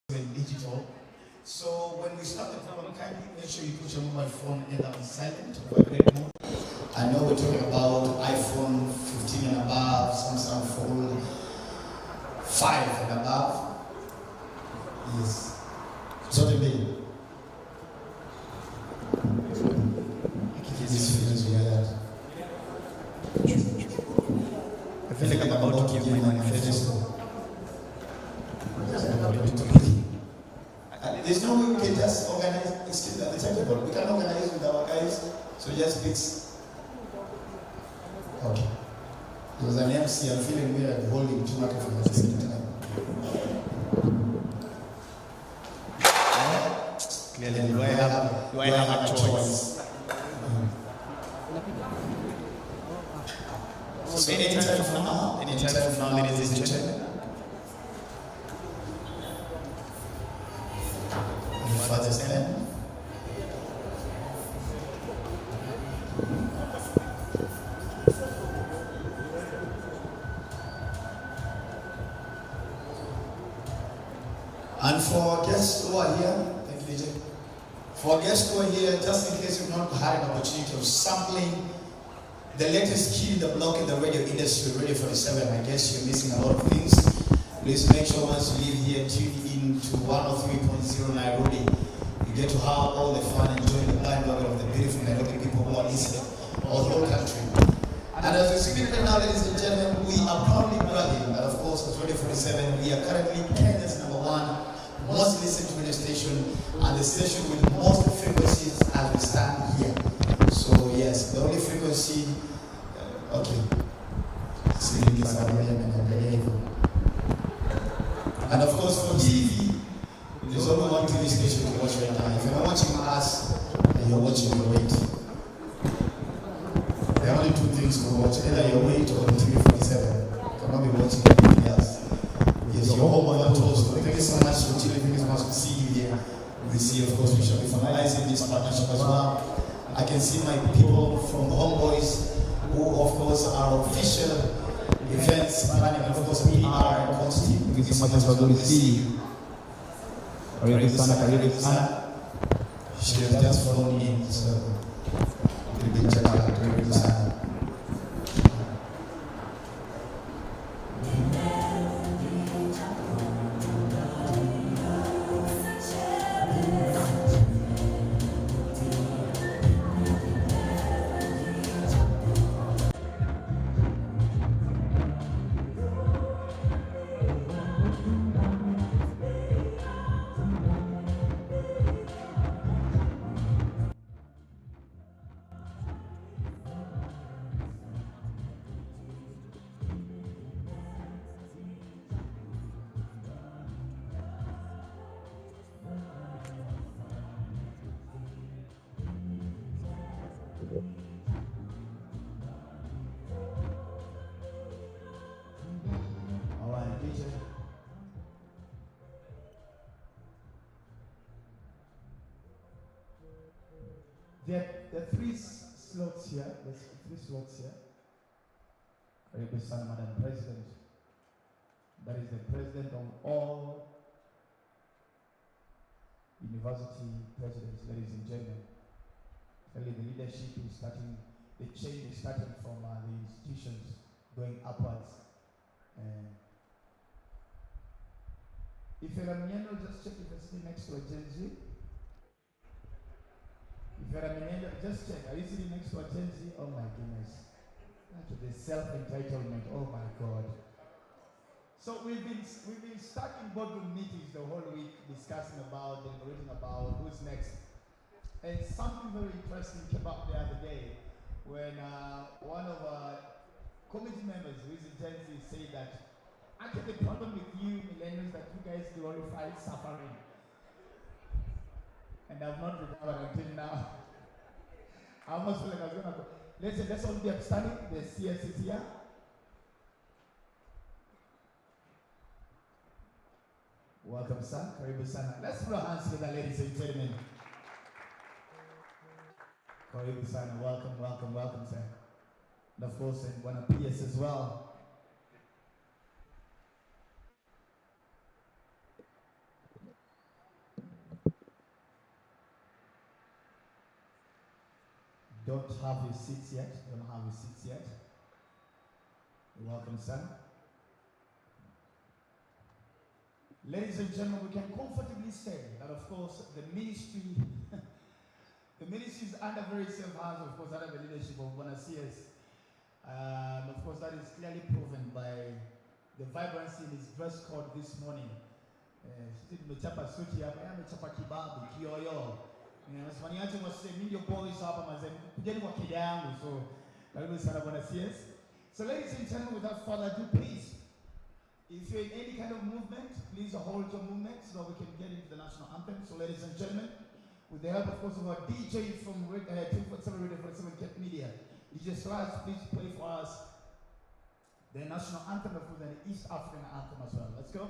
in digital. So when we start the program, kindly make sure you put your mobile phone either on silent or vibrate mode. I know we're talking about iPhone 15 and above, Samsung Fold 5 and above. Yes. So the big. These feelings we had. I feel like I'm about to give my manifesto. There's no way we can just organize at the table. We can organize with our guys, so just fix. Okay. Because I'm MC, I'm feeling weird holding two microphones at the same time. Clearly, do I have a choice? So anytime from now, ladies and gentlemen. Father's name. And for guests who are here, thank you, DJ. For guests who are here, just in case you've not had an opportunity of sampling the latest key in the block in the radio industry, Radio 47, I guess you're missing a lot of things. Please make sure once you leave here, tune in to 103.0 Nairobi. You get to have all the fun, enjoy the blind order of the beautiful Nairobi people who are listening, all the whole country. And as we speak right now, ladies and gentlemen, we are proudly bragging that, of course, as Radio 47, we are currently Kenya's #1 most listened to radio station and the station with most frequencies as we stand here. So yes, the only frequency, okay. And of course for TV, there's only one TV station to watch right now. If you're not watching us, and you're watching your weight. There are only two things to watch, either your weight or the TV 47. You cannot be watching anything else. Yes, your home on toast. Thank you so much for tuning in. It's nice to see you here. We see, of course, we shall be finalizing this partnership as well. I can see my people from Homeboys, who of course are official events planning, and of course PR and costume. Thank you so much for going to see. Karibu sana. She has just flown in, so we'll be checking out. Karibu sana. There are three slots here. There's 3 slots here. Madam President. That is the president of all university presidents, ladies and gentlemen. Really, the leadership is starting, the change is starting from the institutions going upwards. If you're a millennial, just check if you're sitting next to a Gen Z. If you're a millennial, just check. Are you sitting next to a Gen Z? Oh my goodness. That's the self-entitlement. Oh my God. So we've been stuck in boardroom meetings the whole week discussing about, deliberating about who's next. And something very interesting came up the other day when one of our committee members who is in Gen Z said that actually the problem with you millennials that you guys glorify suffering. And I've not recovered until now. I almost feel like I was going to go. Let's all be upstanding. The CS is here. Welcome, sir. Karibu sana. Let's put our hands together, ladies and gentlemen. Karibu sana. Welcome, sir. And of course, and one of PS as well. don't have your seats yet, you're welcome, son. Ladies and gentlemen, we can comfortably say that, of course, the ministry is under very safe hands, of course, under the leadership of Moyasa. Of course, that is clearly proven by the vibrancy in his dress code this morning. Mechapa suti hapa, mechapa kibabu, kiyoyo. Nasifaniaje mwase mindio boys hapa mazee. Kujeni kwa kida yangu, so karibu sana Moyasa. So ladies and gentlemen, without further ado, please, if you're in any kind of movement, please hold your movement so that we can get into the national anthem. So ladies and gentlemen, with the help, of course, of our DJ from 247 Radio 47 Cat Media, DJ Slides, please play for us the national anthem, of course, and the East African anthem as well. Let's go.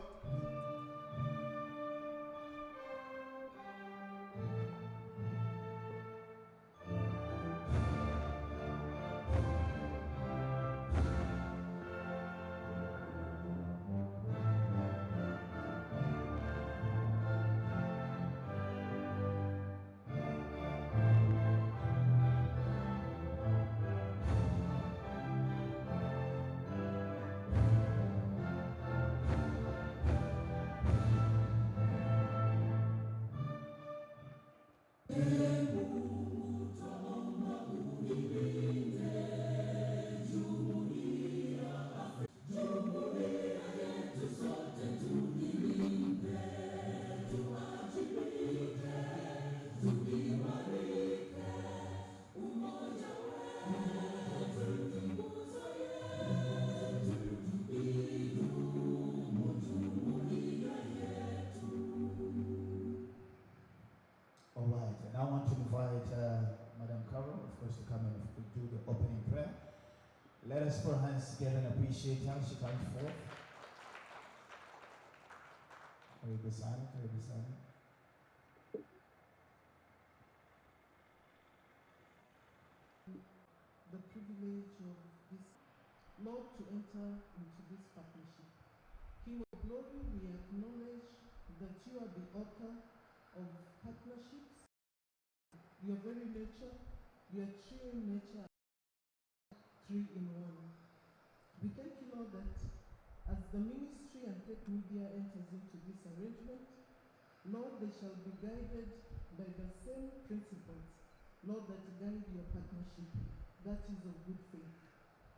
Let us put our hands together and appreciate how she comes forth. Karibu sana. The privilege of this, Lord, to enter into this partnership. King of glory, we acknowledge that you are the author of partnerships. Your very nature, your true nature, three in one. We thank you, Lord, that as the ministry and tech media enters into this arrangement, Lord, they shall be guided by the same principles, Lord, that guide your partnership, that is of good faith.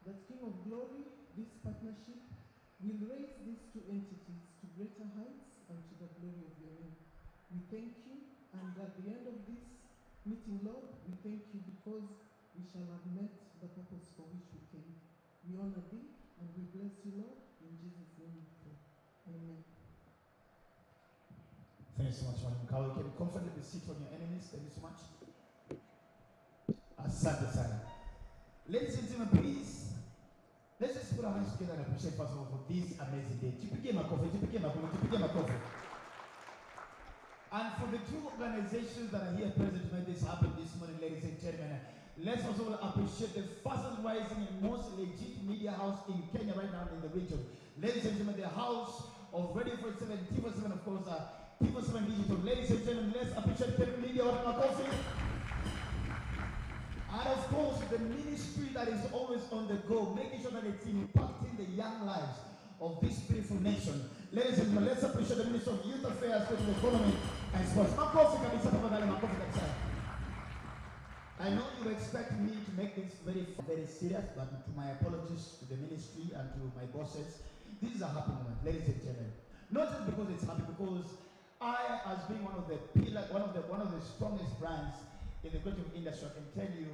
That King of glory, this partnership will raise these two entities to greater heights and to the glory of your name. We thank you, and at the end of this meeting, Lord, we thank you because we shall have met the purpose for which we came. We honor thee and we bless you, Lord. In Jesus' name we pray. Amen. Thank you so much, Madam Kawa. You can comfortably sit on your enemies. Thank you so much. Asante sana. Ladies and gentlemen, please, let's just put our hands together and appreciate first of all for this amazing day. Tupige makofi. And for the two organizations that are here present to make this happen this morning, ladies and gentlemen, let's also appreciate the fastest rising and most legit media house in Kenya right now in the region. Ladies and gentlemen, the house of Radio 47, T47, of course, T47 Digital. Ladies and gentlemen, let's appreciate Kenya Media with our coffee. And of course, the ministry that is always on the go, making sure that it's impacting the young lives of this beautiful nation. Ladies and gentlemen, let's appreciate the Minister of Youth Affairs, Social Economy and Sports. I know you expect me to make this very, very serious, but to my apologies to the ministry and to my bosses, this is a happy moment, ladies and gentlemen. Not just because it's happy, because I, as being one of the pillars, one of the strongest brands in the creative industry, I can tell you,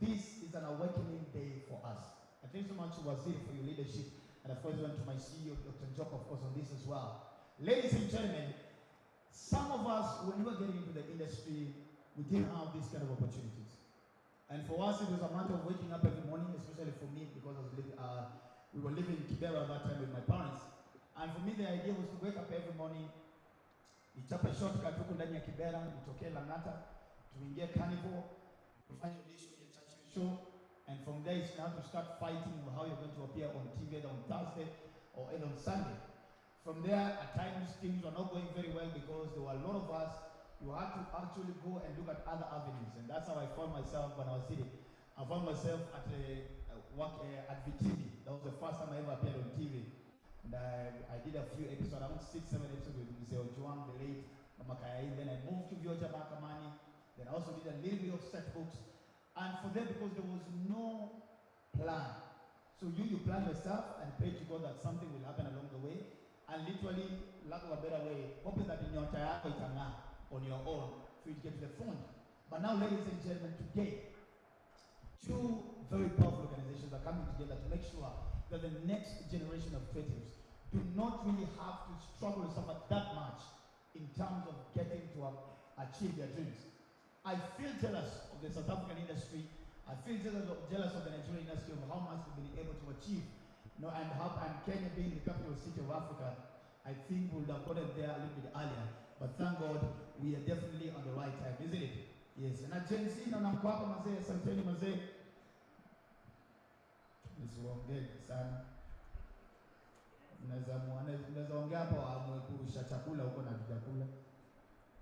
this is an awakening day for us. I thank you so much, Waziri, for your leadership, and of course, to my CEO, Dr. Njok, of course, on this as well. Ladies and gentlemen, some of us, when we were getting into the industry, we didn't have these kind of opportunities. And for us, it was a matter of waking up every morning, especially for me, because we were living in Kibera at that time with my parents. And for me, the idea was to wake up every morning, nichape shortcut huko ndani ya Kibera, nitokee Lang'ata, tuingie Carnival, tufanye audition ya church show, and from there it's now to start fighting on how you're going to appear on TV either on Thursday or either on Sunday. From there, at times things were not going very well because there were a lot of us you had to actually go and look at other avenues, and that's how I found myself when I was sitting. I found myself at work at VTV. That was the first time I ever appeared on TV. And I did a few episodes, around 6-7 episodes with Mr. Ojuang, the late Mama Kayai. Then I moved to Vioja Makamani. Then I also did a little bit of set books. And for them, because there was no plan. So you plan yourself and pray to God that something will happen along the way. And literally, lack of a better way, hoping that in your entire on your own for you to get to the front. But now, ladies and gentlemen, today, two very powerful organizations are coming together to make sure that the next generation of creatives do not really have to struggle and suffer that much in terms of getting to achieve their dreams. I feel jealous of the South African industry. I feel jealous of the Nigerian industry of how much we've been able to achieve. And Kenya being the capital city of Africa, I think we would have gotten there a little bit earlier. But thank God, we are definitely on the right time, isn't it? Yes. And Gen Z, na mkwapa mazee, asanteni mazee. Nisiwaongee sana. Mnaweza ongea hapa kurusha chakula huko na chakula.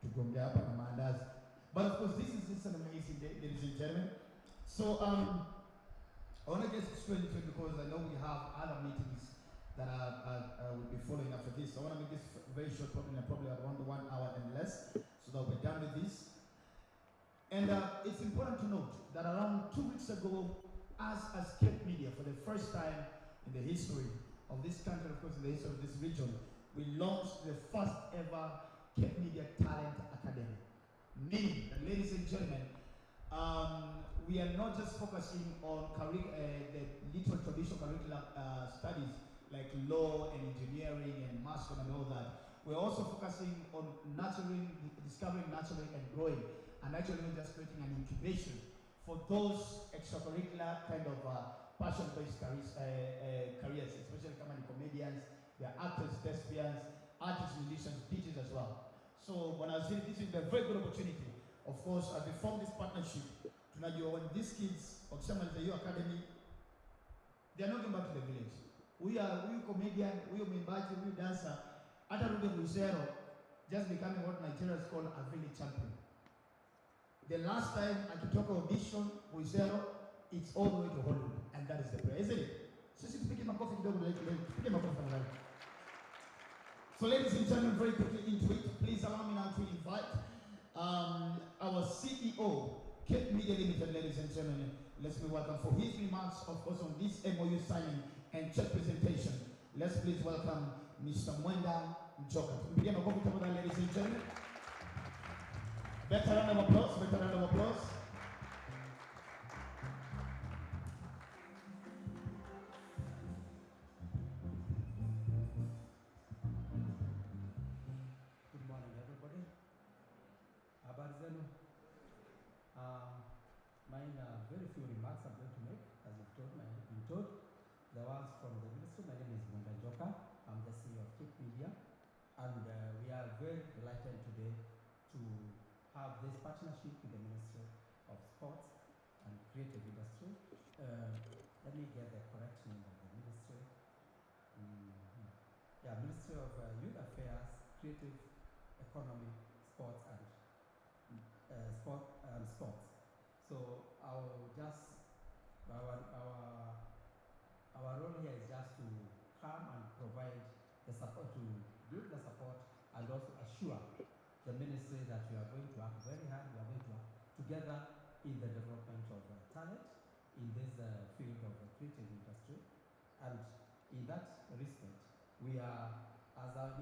Tukiongea hapa na maandazi. But of course, this is an amazing day, ladies and gentlemen. So I want to get straight into it because I know we have other meetings that I will be following after this. So I want to make this very short, probably around 1 hour and less, so that we're done with this. And it's important to note that around 2 weeks ago, as Cape Media, for the first time in the history of this country, of course in the history of this region, we launched the first ever Cape Media Talent Academy. Meaning, ladies and gentlemen, we are not just focusing on the literal traditional curricular studies like law and engineering and math and all that. We're also focusing on discovering, nurturing, and growing, and actually just creating an incubation for those extracurricular kind of passion-based careers, especially coming comedians, they're actors, thespians, artists, musicians, teachers as well. So when I say this is a very good opportunity, of course, as we form this partnership, when these kids of the U Academy, they are not going back to the village. We comedian, we membaji, we dancer, Atarude Whoznext, just becoming what Nigerians call a village champion. The last time I could talk audition, Whoznext, it's all the way to Hollywood, and that is the prayer, isn't it? So ladies and gentlemen, very quickly into it, please allow me now to invite our CEO, Cape Media Limited, ladies and gentlemen. Let's be welcome for his remarks, of course, on this MOU signing and check presentation. Let's please welcome Mr. Mwenda Njoka. Begin a coffee table, ladies and gentlemen. Better round of applause, better round of applause. Good morning, everybody. Habari zenu. Mine very few remarks I'm going to make, as you've been told. The ones from the ministry. My name is Mwenda Njoka. I'm the CEO of Cape Media, and we are very delighted today to have this partnership with the Ministry of Sports and Creative Industry. Let me get the correct name of the ministry. Yeah, Ministry of Youth Affairs, Creative Economy, Sports and Sports. So our role here is just to come and provide the support, to build the support, and also assure the ministry that we are going to work very hard. We are going to work together in the development of talent in this field of the creative industry. And in that respect, we are, as a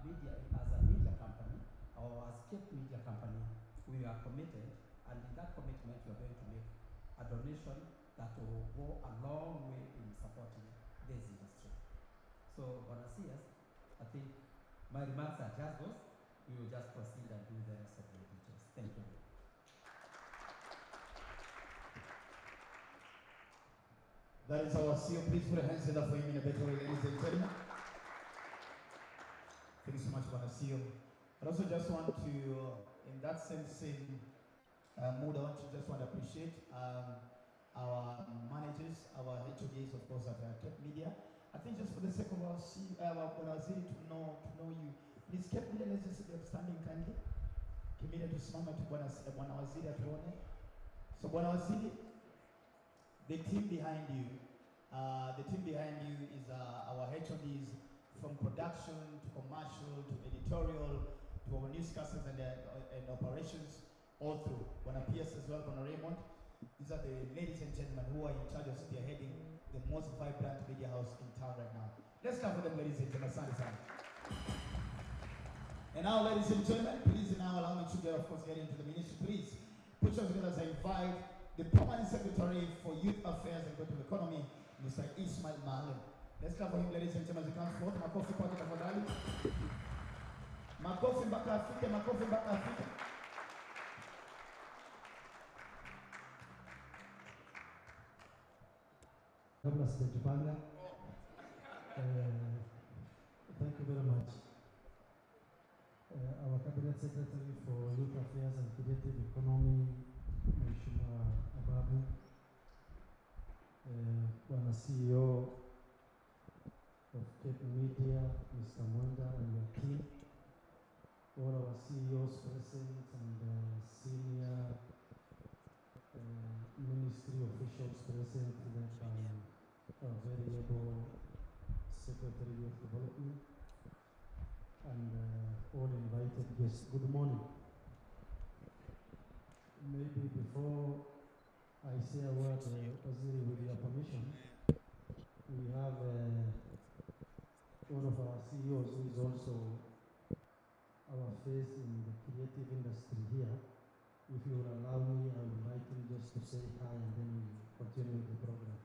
media company, or as Cape Media Company, we are committed, and in that commitment, we are going to make a donation that will go a long way in supporting this industry. So, Bonasias, I think my remarks are just those. We will just proceed and do the rest of the details. Thank you. That is our CEO. Please put your hands together for him in a better way, ladies and gentlemen. Thank you so much, CEO. I also just want to, in that same mood, I just want to appreciate our managers, our HODs, of course, at Cape Media. I think just for the sake of our CEO, to know you, please, Cape Media, let's just be upstanding kindly. tusimame tu bwana waziri atuone. So bwana waziri, the team behind you is our HODs from production to commercial to editorial to our newscasters and operations all through. Bwana PS as well, Bwana Raymond. These are the ladies and gentlemen who are in charge of spearheading the most vibrant media house in town right now. Let's clap for them, ladies and gentlemen. And now, ladies and gentlemen, please now allow me to get into the ministry. Please put your together as I invite the Permanent Secretary for Youth Affairs and Growth Economy, Mr. Ismail Maalim. Let's clap for him, ladies and gentlemen, as he comes forth. Makofi kwake tafadhali. Makofi mpaka afike, makofi mpaka afike. Kabla sijajipanga, thank you very much. Our Cabinet Secretary for Youth Affairs and Creative Economy, Mheshimiwa Ababu, Bwana CEO of Cape Media, Mr. Mwenda and your team, all our CEOs present and senior ministry officials present, led by our very able Secretary of Development, and all invited guests. Good morning. Maybe before I say a word, Waziri, with your permission, we have one of our CEOs who is also our face in the creative industry here. If you will allow me, I will invite him just to say hi and then we continue with the program.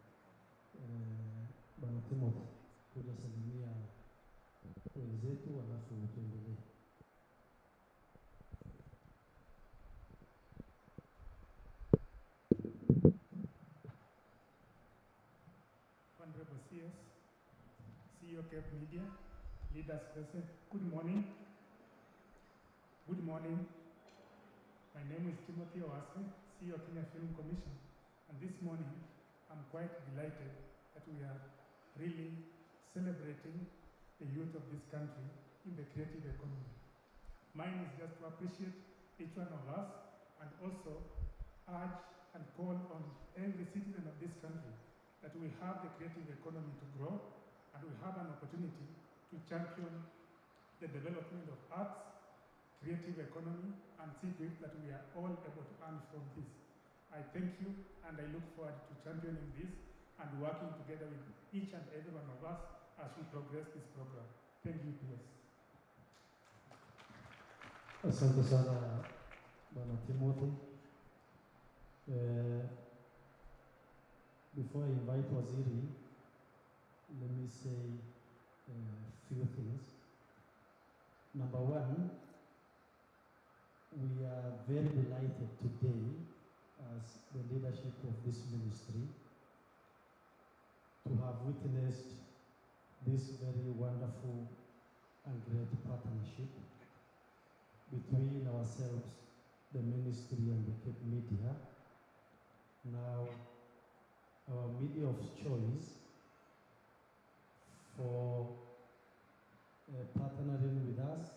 Bwana Timothy, kuja salimia wenzetu alafu tuendelee. Honorable CS, CEO Cape Media, leaders present, good morning. Good morning. My name is Timothy Whoznext, CEO Kenya Film Commission, and this morning I'm quite delighted that we are really celebrating the youth of this country in the creative economy. Mine is just to appreciate each one of us and also urge and call on every citizen of this country that we have the creative economy to grow and we have an opportunity to champion the development of arts, creative economy, and see to it that we are all able to earn from this. I thank you and I look forward to championing this and working together with each and every one of us as we progress this program. Thank you, PS. Asante sana Bwana Timothy. Before I invite Waziri, let me say a few things. Number one, we are very delighted today as the leadership of this ministry to have witnessed this very wonderful and great partnership between ourselves, the ministry and the Cape Media. Now, our media of choice for partnering with us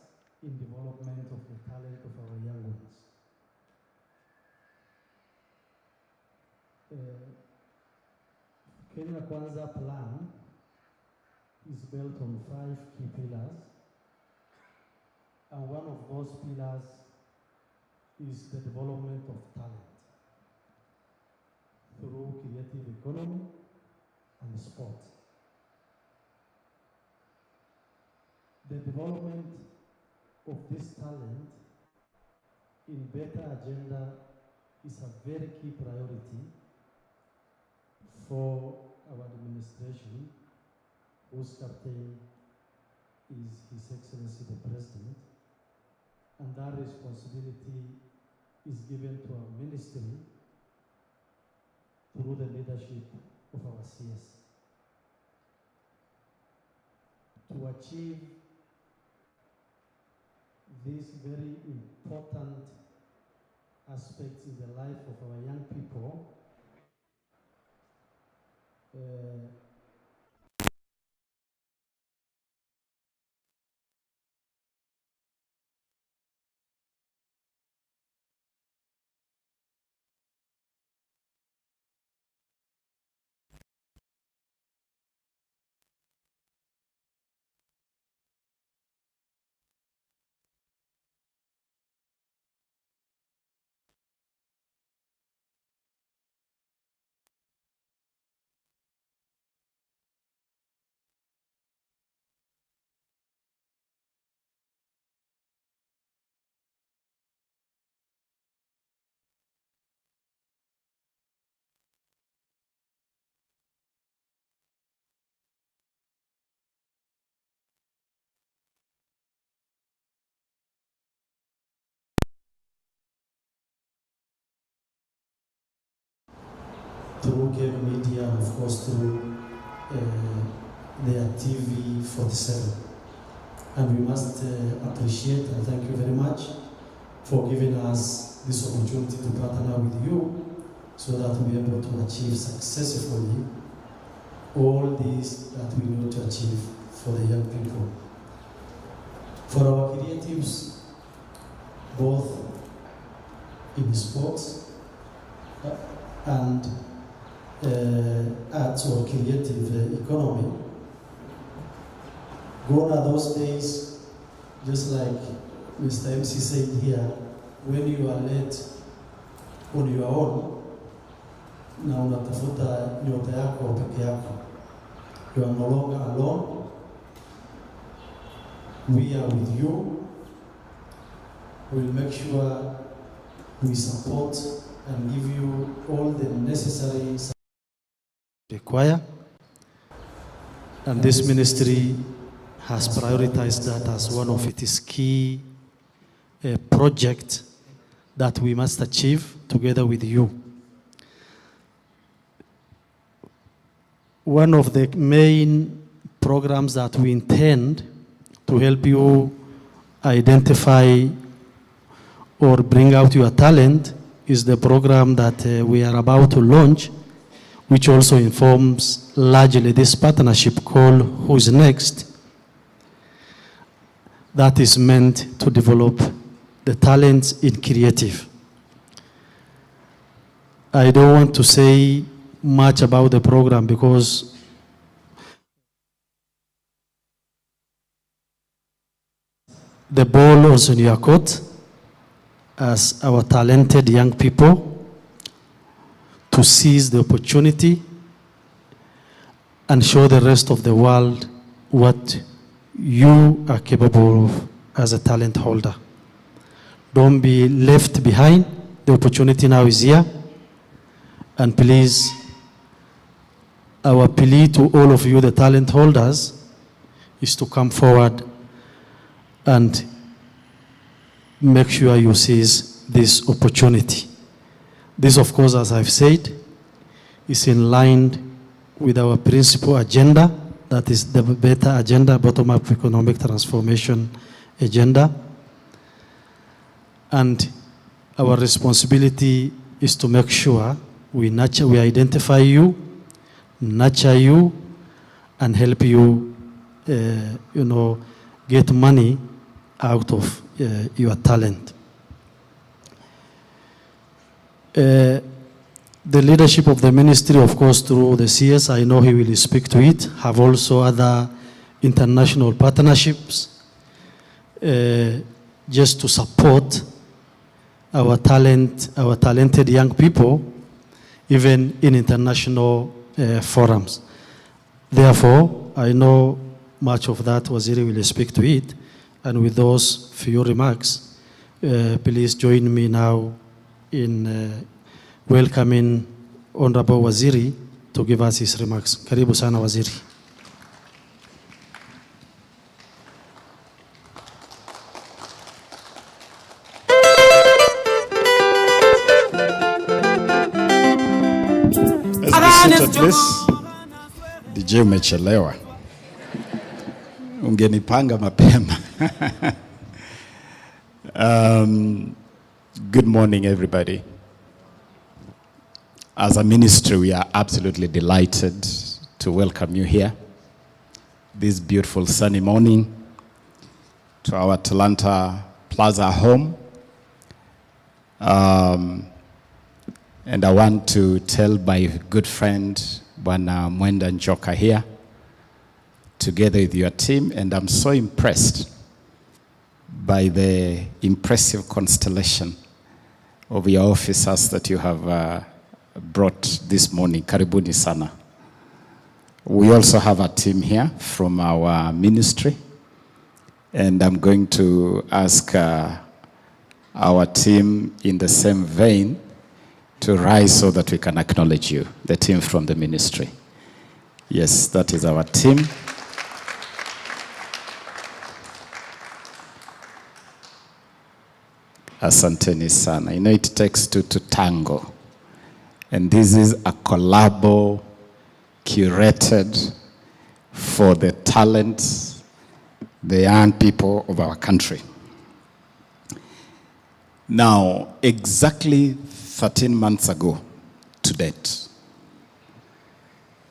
in development of the talent of our young ones. Kenya Kwanza plan is built on 5 key pillars, and one of those pillars is the development of talent through creative economy and sport. The development of this talent in better agenda is a very key priority for our administration, whose captain is His Excellency the President, and that responsibility is given to our ministry through the leadership of our CS. To achieve these very important aspects in the life of our young people, through Cape Media, and of course through their TV 47. And we must appreciate and thank you very much for giving us this opportunity to partner with you so that we are able to achieve successfully all these that we need to achieve for the young people. For our creatives, both in sports and arts or creative economy, gone are those days, just like Mr. MC said here, when you are late on your own, na unatafuta nyota yako peke yako. You are no longer alone. We are with you. We'll make sure we support and give you all the necessary require. And this ministry has prioritized that as one of its key projects that we must achieve together with you. One of the main programs that we intend to help you identify or bring out your talent is the program that we are about to launch, which also informs largely this partnership called Whoznext, that is meant to develop the talents in creative. I don't want to say much about the program because the ball is in your court as our talented young people to seize the opportunity and show the rest of the world what you are capable of as a talent holder. Don't be left behind. The opportunity now is here. And please, our plea to all of you, the talent holders, is to come forward and make sure you seize this opportunity. This, of course, as I've said, is in line with our principal agenda, that is the better agenda, bottom-up economic transformation agenda. And our responsibility is to make sure we identify you, nurture you, and help you, get money out of your talent. The leadership of the ministry, of course, through the CS, I know he will speak to it, have also other international partnerships just to support our talented young people, even in international forums. Therefore, I know much of that Waziri will speak to it, and with those few remarks, please join me now in welcoming Honorable Waziri to give us his remarks. Karibu sana Waziri. Let's be seated, please. DJ umechelewa. Ungenipanga mapema. Good morning, everybody. As a ministry, we are absolutely delighted to welcome you here this beautiful sunny morning to our Atlanta Plaza home. And I want to tell my good friend, Bwana Mwenda Njoka here, together with your team, and I'm so impressed by the impressive constellation of your officers that you have brought this morning. Karibuni sana. We also have a team here from our ministry, and I'm going to ask our team in the same vein to rise so that we can acknowledge you, the team from the ministry. Yes, that is our team. Asanteni sana. You know, it takes two to tango. And this is a collabo curated for the talents, the young people of our country. Now, exactly 13 months ago to date,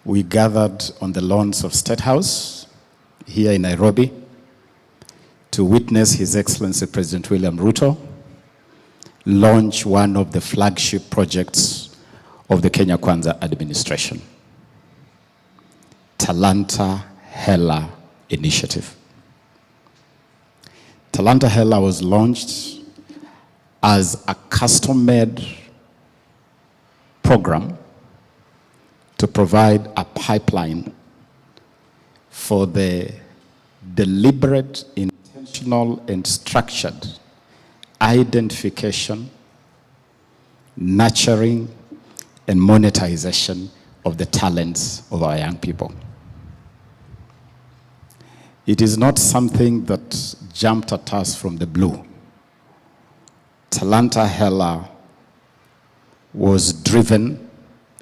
we gathered on the lawns of State House here in Nairobi to witness His Excellency President William Ruto launch one of the flagship projects of the Kenya Kwanza administration, Talanta Hela Initiative. Talanta Hela was launched as a custom-made program to provide a pipeline for the deliberate, intentional, and structured identification, nurturing, and monetization of the talents of our young people. It is not something that jumped at us from the blue. Talanta Hela was driven,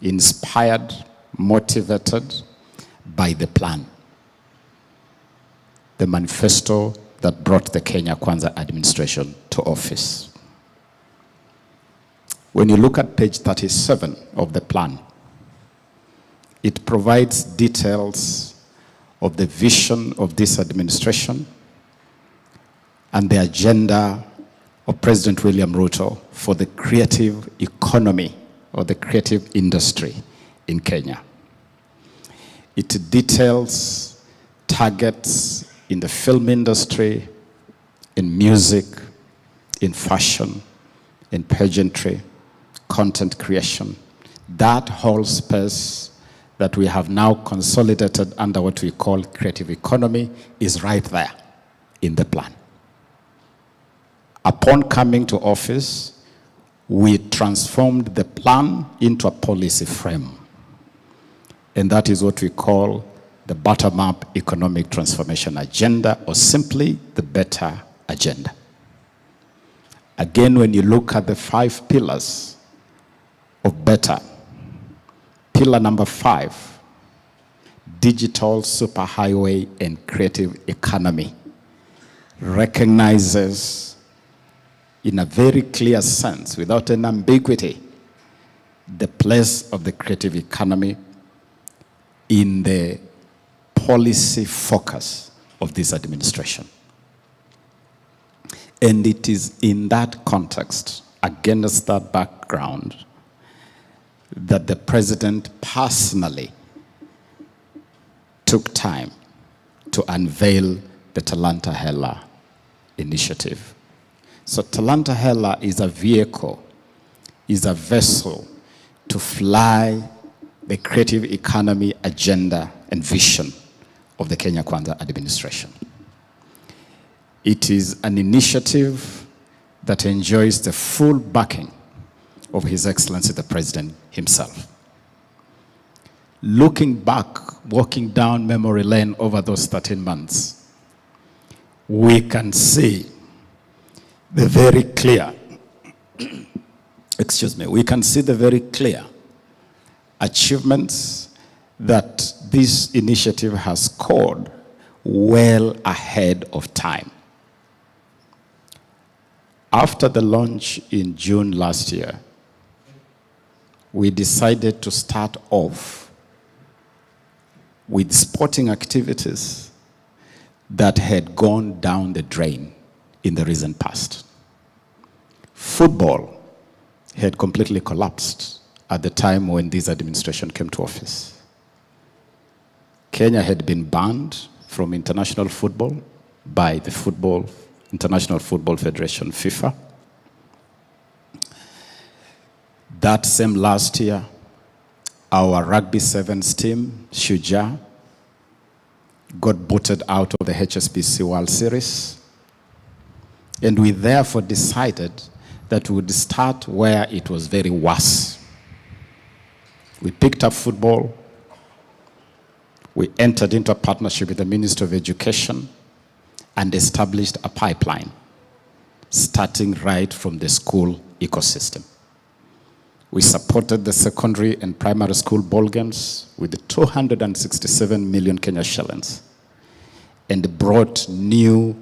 inspired, motivated by the plan, the manifesto that brought the Kenya Kwanza administration to office. When you look at page 37 of the plan, it provides details of the vision of this administration and the agenda of President William Ruto for the creative economy or the creative industry in Kenya. It details targets in the film industry, in music, in fashion, in pageantry, content creation. That whole space that we have now consolidated under what we call creative economy is right there in the plan. Upon coming to office, we transformed the plan into a policy frame. And that is what we call the bottom-up economic transformation agenda, or simply the better agenda. Again, when you look at the 5 pillars of better, pillar number 5, digital superhighway and creative economy, recognizes in a very clear sense, without an ambiguity, the place of the creative economy in the policy focus of this administration. And it is in that context, against that background, that the president personally took time to unveil the Talanta Hela initiative. So Talanta Hela is a vehicle, is a vessel to fly the creative economy agenda and vision of the Kenya Kwanza administration. It is an initiative that enjoys the full backing of His Excellency the President himself. Looking back, walking down memory lane over those 13 months, we can see the very clear, we can see the very clear achievements that this initiative has scored well ahead of time. After the launch in June last year, we decided to start off with sporting activities that had gone down the drain in the recent past. Football had completely collapsed at the time when this administration came to office. Kenya had been banned from international football by the International Football Federation, FIFA. That same last year, our rugby sevens team, Shujaa, got booted out of the HSBC World Series. And we therefore decided that we would start where it was very worse. We picked up football. We entered into a partnership with the Ministry of Education and established a pipeline, starting right from the school ecosystem. We supported the secondary and primary school ball games with 267 million Kenya shillings and brought new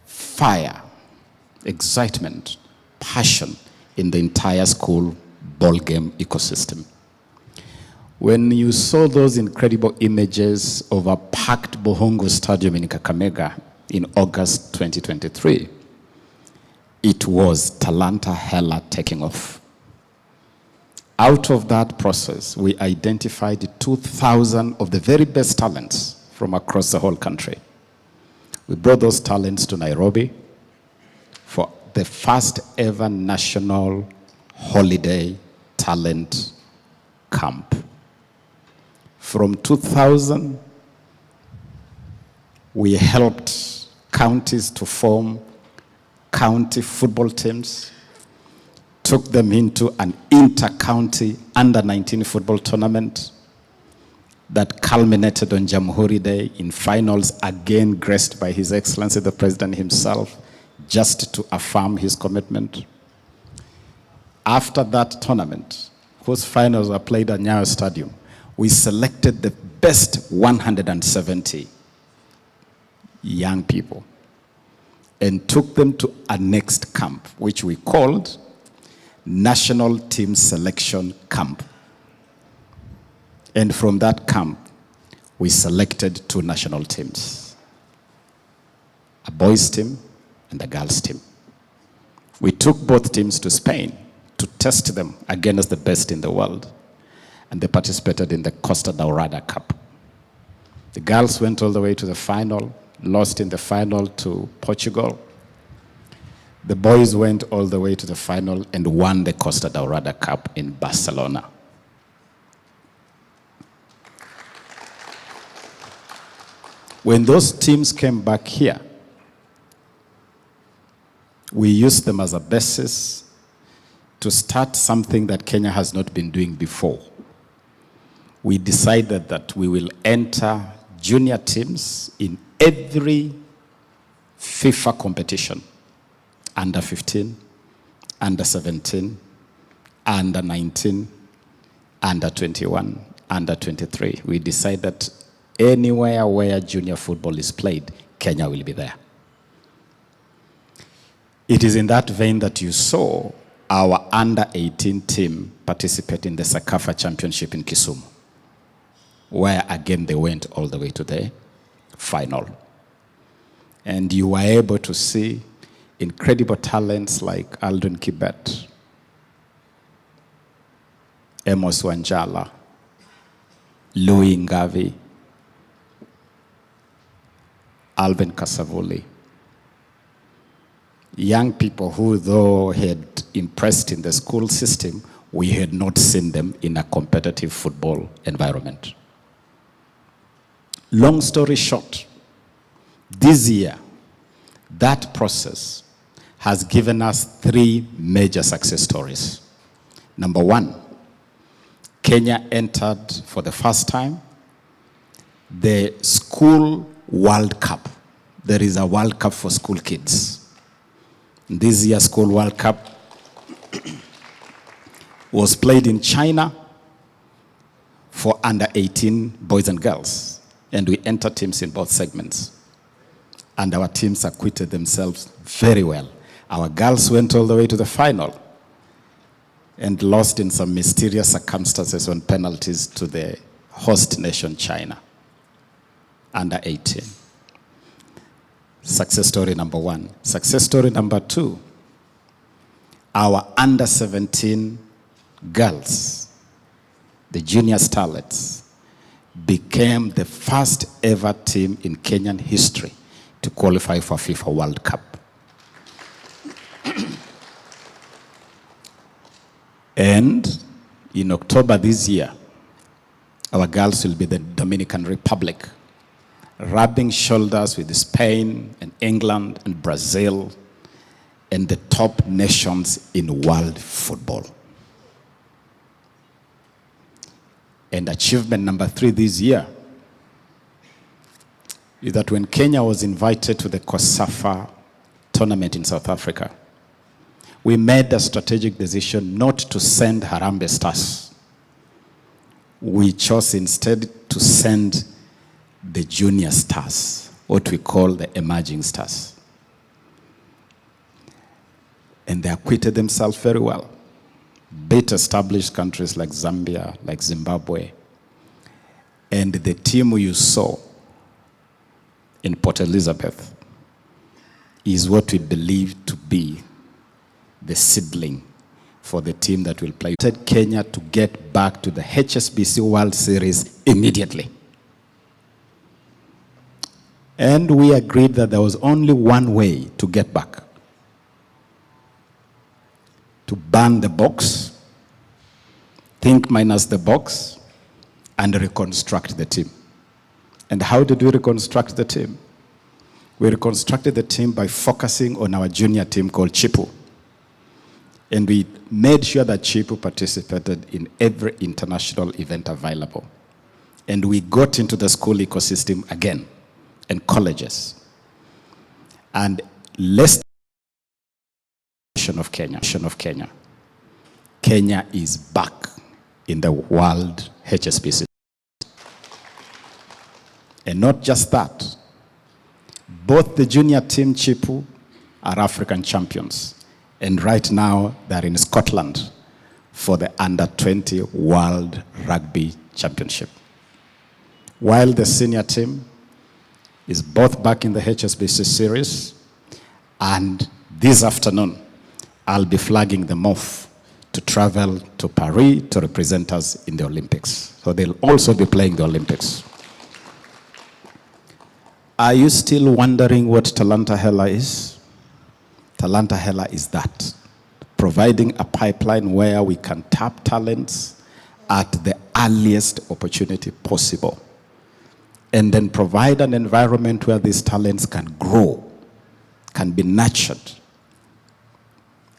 fire, excitement, passion in the entire school ball game ecosystem. When you saw those incredible images of a packed Bohongo Stadium in Kakamega in August 2023, it was Talanta Hella taking off. Out of that process, we identified 2,000 of the very best talents from across the whole country. We brought those talents to Nairobi for the first ever national holiday talent camp. From 2000, we helped counties to form county football teams, took them into an inter-county under-19 football tournament that culminated on Jamhuri Day in finals, again graced by His Excellency the President himself, just to affirm his commitment. After that tournament, whose finals were played at Nyayo Stadium, we selected the best 170 young people and took them to a next camp, which we called National Team Selection Camp. And from that camp, we selected 2 national teams, a boys team and a girls team. We took both teams to Spain to test them against the best in the world, and they participated in the Costa Daurada Cup. The girls went all the way to the final, lost in the final to Portugal. The boys went all the way to the final and won the Costa Daurada Cup in Barcelona. When those teams came back here, we used them as a basis to start something that Kenya has not been doing before. We decided that we will enter junior teams in every FIFA competition, under 15, under 17, under 19, under 21, under 23. We decided that anywhere where junior football is played, Kenya will be there. It is in that vein that you saw our under 18 team participate in the Sakafa Championship in Kisumu, where again they went all the way to the final. And you were able to see incredible talents like Aldrin Kibet, Amos Wanjala, Louis Ngavi, Alvin Kasavuli. Young people who, though had impressed in the school system, we had not seen them in a competitive football environment. Long story short, this year, that process has given us 3 major success stories. Number 1, Kenya entered for the first time the School World Cup. There is a World Cup for school kids. This year's School World Cup was played in China for under 18 boys and girls. And we entered teams in both segments. And our teams acquitted themselves very well. Our girls went all the way to the final and lost in some mysterious circumstances on penalties to the host nation, China, under 18. Success story number 1. Success story number 2, our under 17 girls, the junior starlets, became the first ever team in Kenyan history to qualify for FIFA World Cup. And in October this year, our girls will be the Dominican Republic, rubbing shoulders with Spain and England and Brazil and the top nations in world football. And achievement number 3 this year is that when Kenya was invited to the COSAFA tournament in South Africa, we made a strategic decision not to send Harambee Stars. We chose instead to send the junior stars, what we call the emerging stars. And they acquitted themselves very well. Beat established countries like Zambia, like Zimbabwe. And the team you saw in Port Elizabeth is what we believe to be the seedling for the team that will play. Kenya to get back to the HSBC World Series immediately. And we agreed that there was only one way to get back. To burn the box, think minus the box, and reconstruct the team. And how did we reconstruct the team? We reconstructed the team by focusing on our junior team called Chipu. And we made sure that Chipu participated in every international event available. And we got into the school ecosystem again, and colleges. And less of Kenya. Kenya is back in the world HSBC. And not just that, both the junior team Chipu are African champions. And right now, they're in Scotland for the Under-20 World Rugby Championship. While the senior team is both back in the HSBC series, and this afternoon, I'll be flagging them off to travel to Paris to represent us in the Olympics. So they'll also be playing the Olympics. Are you still wondering what Talanta Hela is? Talanta Hela is that, providing a pipeline where we can tap talents at the earliest opportunity possible, and then provide an environment where these talents can grow, can be nurtured,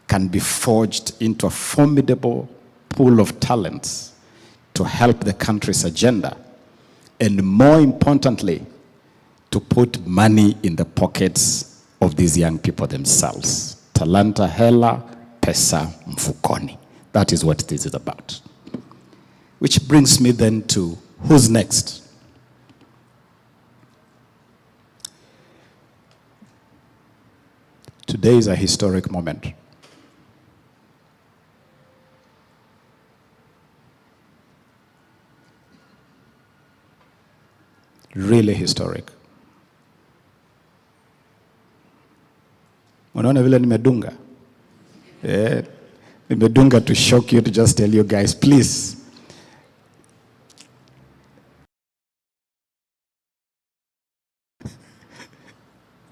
can be forged into a formidable pool of talents to help the country's agenda, and more importantly, to put money in the pockets of these young people themselves. Talanta Hela, pesa mfukoni. That is what this is about. Which brings me then to who's next? Today is a historic moment. Really historic. Unaona vile nimedunga? Nimedunga to shock you, to just tell you guys, please.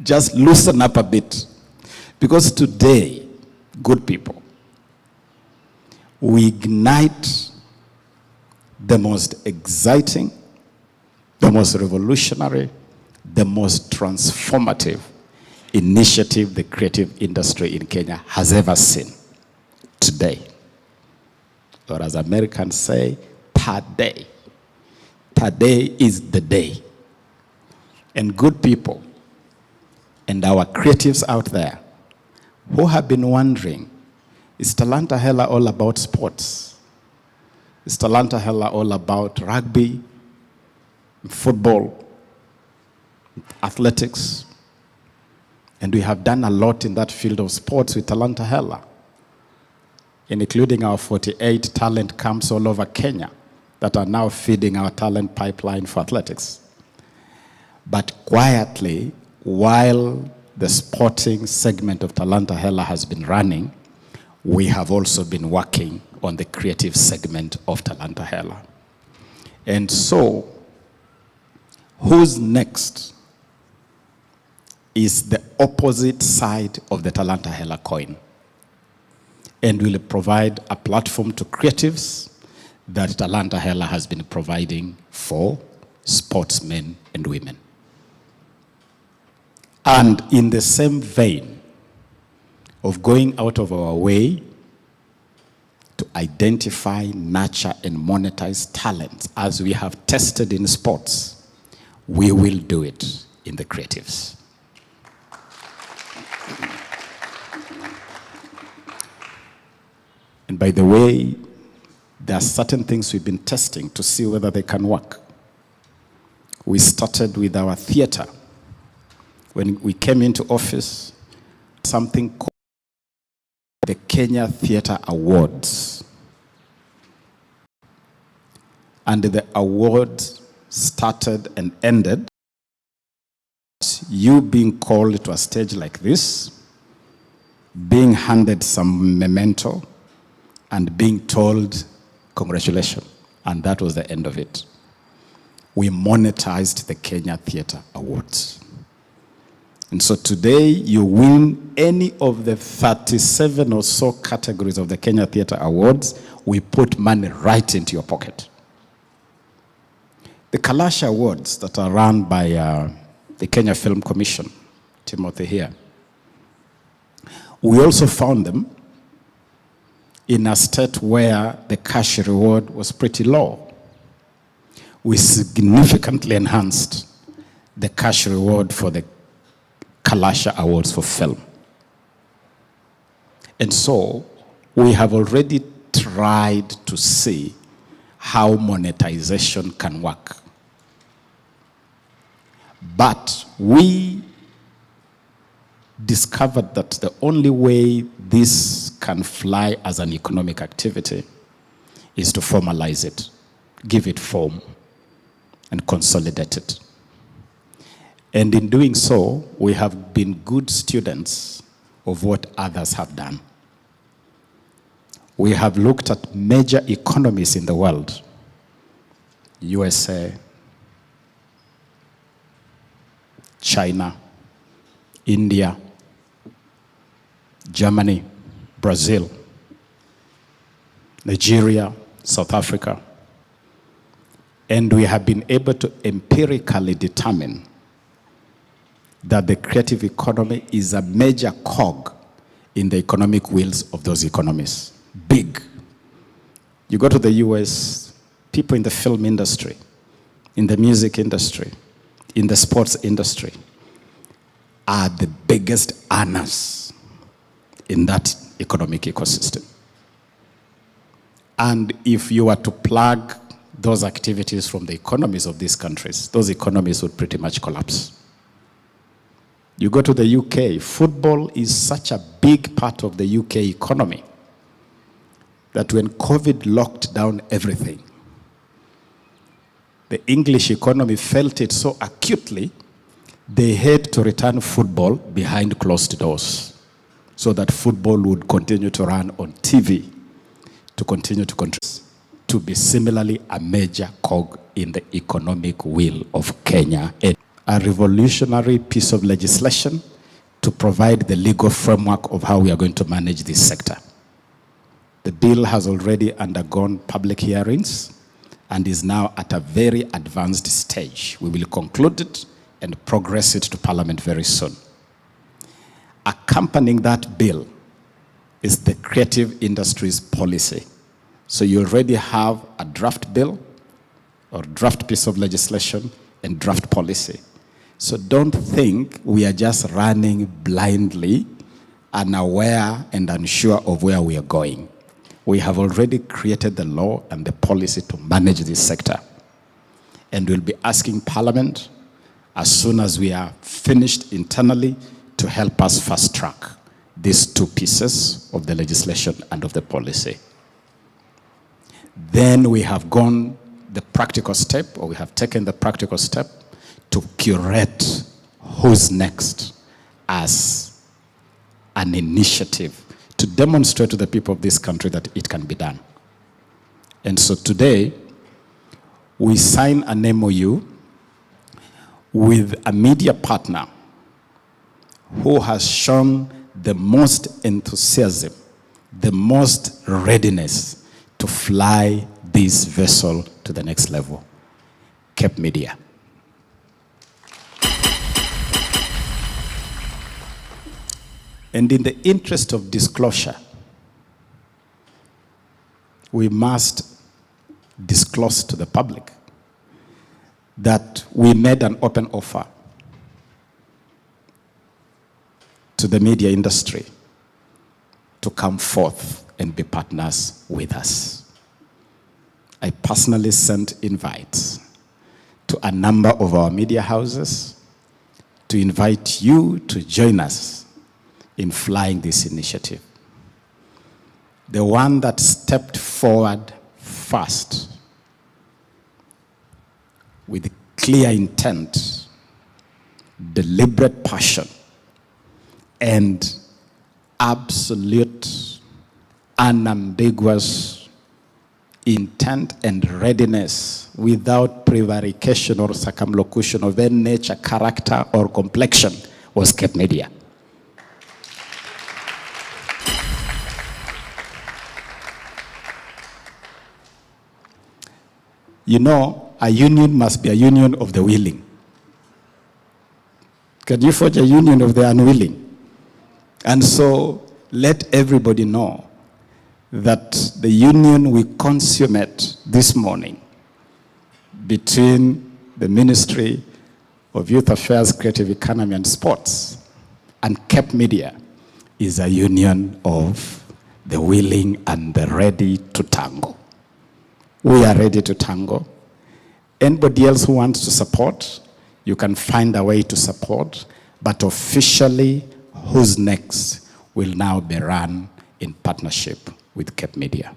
Just loosen up a bit. Because today, good people, we ignite the most exciting, the most revolutionary, the most transformative initiative the creative industry in Kenya has ever seen today. Or as Americans say, today. Today is the day. And good people and our creatives out there who have been wondering, is Talanta Hela all about sports? Is Talanta Hela all about rugby, football, athletics? And we have done a lot in that field of sports with Talanta Hela, including our 48 talent camps all over Kenya that are now feeding our talent pipeline for athletics. But quietly, while the sporting segment of Talanta Hela has been running, we have also been working on the creative segment of Talanta Hela. And so, who's next is the opposite side of the Talanta Hela coin, and will provide a platform to creatives that Talanta Hela has been providing for sportsmen and women. And in the same vein of going out of our way to identify, nurture, and monetize talent as we have tested in sports, we will do it in the creatives. And by the way, there are certain things we've been testing to see whether they can work. We started with our theater. When we came into office, something called the Kenya Theatre Awards. And the awards started and ended you being called to a stage like this, being handed some memento, and being told, congratulations. And that was the end of it. We monetized the Kenya Theatre Awards. And so today, you win any of the 37 or so categories of the Kenya Theatre Awards, we put money right into your pocket. The Kalasha Awards that are run by the Kenya Film Commission, Timothy here, we also found them in a state where the cash reward was pretty low. We significantly enhanced the cash reward for the Kalasha Awards for film. And so we have already tried to see how monetization can work. But we discovered that the only way this can fly as an economic activity is to formalize it, give it form, and consolidate it. And in doing so, we have been good students of what others have done. We have looked at major economies in the world, USA, China, India, Germany, Brazil, Nigeria, South Africa. And we have been able to empirically determine that the creative economy is a major cog in the economic wheels of those economies. Big. You go to the US, people in the film industry, in the music industry, in the sports industry, are the biggest earners in that economic ecosystem. And if you were to plug those activities from the economies of these countries, those economies would pretty much collapse. You go to the UK, football is such a big part of the UK economy that when COVID locked down everything, the English economy felt it so acutely, they had to return football behind closed doors so that football would continue to run on TV, to continue to contribute, to be similarly a major cog in the economic wheel of Kenya. A revolutionary piece of legislation to provide the legal framework of how we are going to manage this sector. The bill has already undergone public hearings and is now at a very advanced stage. We will conclude it and progress it to Parliament very soon. Accompanying that bill is the creative industries policy. So you already have a draft bill or draft piece of legislation and draft policy. So don't think we are just running blindly, unaware and unsure of where we are going. We have already created the law and the policy to manage this sector. And we'll be asking Parliament, as soon as we are finished internally, to help us fast track these two pieces of the legislation and of the policy. Then we have gone the practical step, or we have taken the practical step to curate Whoznext as an initiative to demonstrate to the people of this country that it can be done. And so today, we sign an MOU with a media partner who has shown the most enthusiasm, the most readiness to fly this vessel to the next level, Cape Media. And in the interest of disclosure, we must disclose to the public that we made an open offer to the media industry to come forth and be partners with us. I personally sent invites to a number of our media houses to invite you to join us in flying this initiative. The one that stepped forward first with clear intent, deliberate passion, and absolute, unambiguous intent and readiness without prevarication or circumlocution of any nature, character, or complexion was Cape Media. You know, a union must be a union of the willing. Can you forge a union of the unwilling? And so let everybody know that the union we consummate this morning between the Ministry of Youth Affairs, Creative Economy and Sports and Cape Media is a union of the willing and the ready to tango. We are ready to tango. Anybody else who wants to support, you can find a way to support, but officially, Whoznext will now be run in partnership with Cape Media.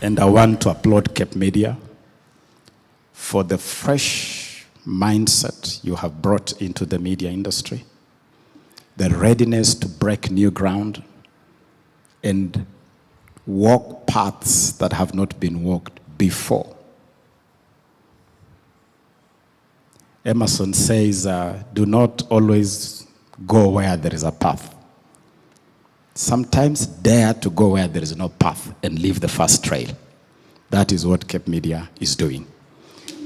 And I want to applaud Cape Media for the fresh mindset you have brought into the media industry, the readiness to break new ground and walk paths that have not been walked before. Emerson says, do not always go where there is a path. Sometimes dare to go where there is no path and leave the first trail. That is what Cape Media is doing.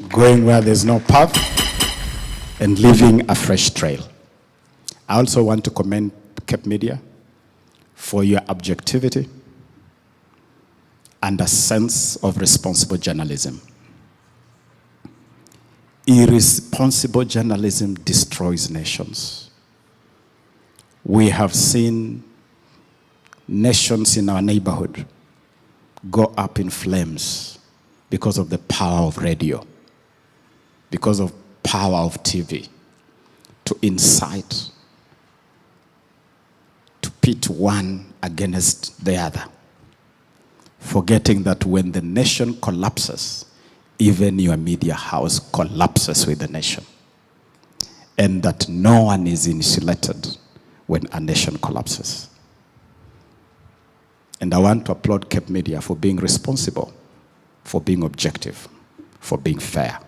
Going where there's no path and leaving a fresh trail. I also want to commend Cape Media for your objectivity and a sense of responsible journalism. Irresponsible journalism destroys nations. We have seen nations in our neighborhood go up in flames because of the power of radio, because of power of TV, to incite, to pit one against the other, forgetting that when the nation collapses, even your media house collapses with the nation, and that no one is insulated when a nation collapses. And I want to applaud Cape Media for being responsible, for being objective, for being fair.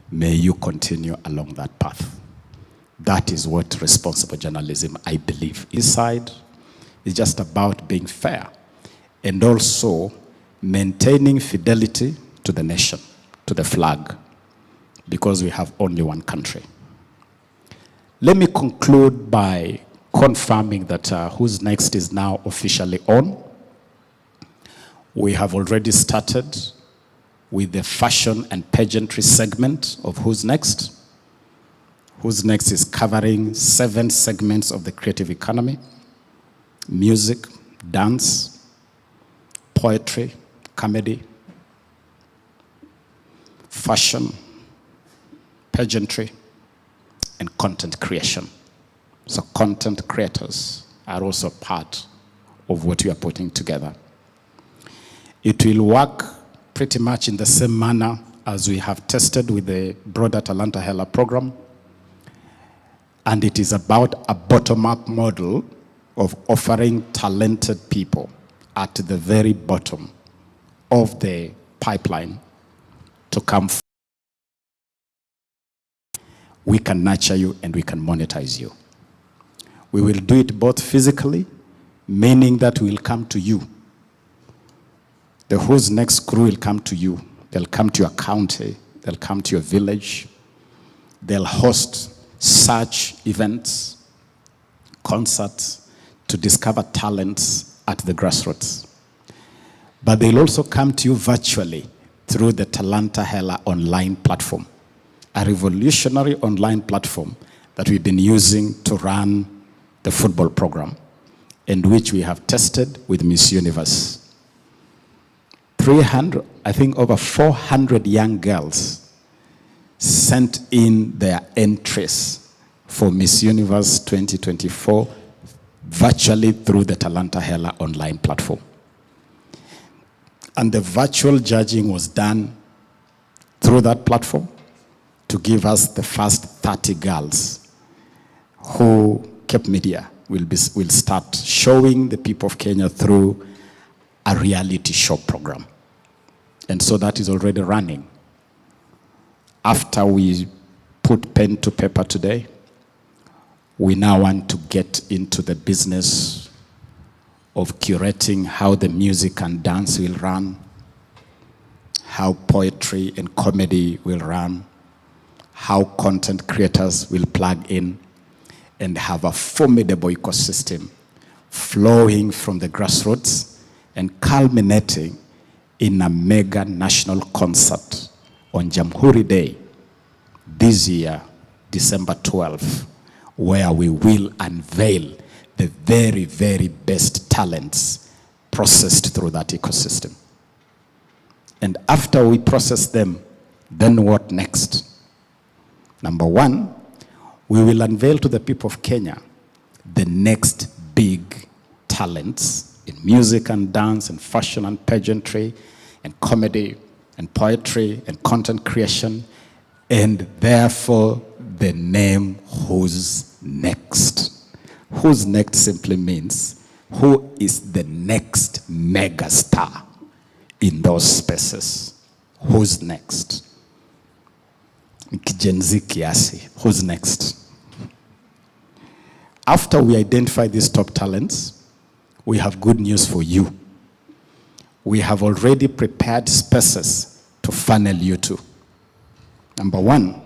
May you continue along that path. That is what responsible journalism, I believe, inside is just about being fair and also maintaining fidelity to the nation, to the flag, because we have only one country. Let me conclude by confirming that Whoznext is now officially on. We have already started with the fashion and pageantry segment of Whoznext. Whoznext is covering 7 segments of the creative economy: music, dance, poetry, comedy, fashion, pageantry, and content creation. So content creators are also part of what we are putting together. It will work pretty much in the same manner as we have tested with the broader Talanta Hela program. And it is about a bottom-up model of offering talented people at the very bottom of the pipeline to come. We can nurture you and we can monetize you. We will do it both physically, meaning that we will come to you. The Whoznext crew will come to you. They'll come to your county. They'll come to your village. They'll host such events, concerts, to discover talents at the grassroots. But they'll also come to you virtually through the Talanta Hela online platform, a revolutionary online platform that we've been using to run the football program, and which we have tested with Miss Universe. 300, I think over 400 young girls sent in their entries for Miss Universe 2024 virtually through the Talanta Hela online platform. And the virtual judging was done through that platform to give us the first 30 girls who Cape Media will start showing the people of Kenya through a reality show program. And so that is already running. After we put pen to paper today, we now want to get into the business of curating how the music and dance will run, how poetry and comedy will run, how content creators will plug in, and have a formidable ecosystem flowing from the grassroots and culminating in a mega national concert on Jamhuri Day this year, December 12th, where we will unveil the very, very best talents processed through that ecosystem. And after we process them, then what next? Number one, we will unveil to the people of Kenya the next big talents in music and dance and fashion and pageantry and comedy and poetry and content creation, and therefore the name Whoznext. Whoznext simply means who is the next mega star in those spaces. Who's next? Gen Z kiasi. Who's next? After we identify these top talents, we have good news for you. We have already prepared spaces to funnel you to. Number one,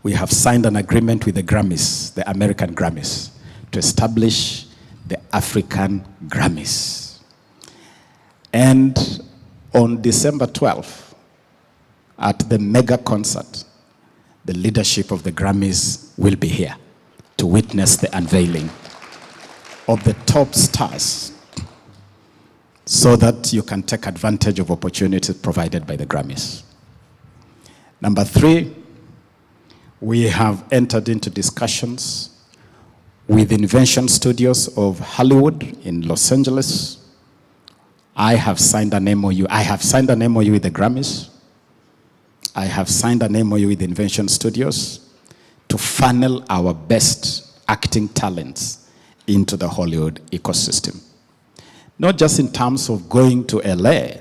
we have signed an agreement with the Grammys, the American Grammys, to establish the African Grammys. And on December 12th, at the mega concert, the leadership of the Grammys will be here to witness the unveiling of the top stars so that you can take advantage of opportunities provided by the Grammys. Number three, we have entered into discussions with Invention Studios of Hollywood in Los Angeles. I have signed an MOU. I have signed an MOU with the Grammys. I have signed an MOU with Invention Studios to funnel our best acting talents into the Hollywood ecosystem. Not just in terms of going to LA,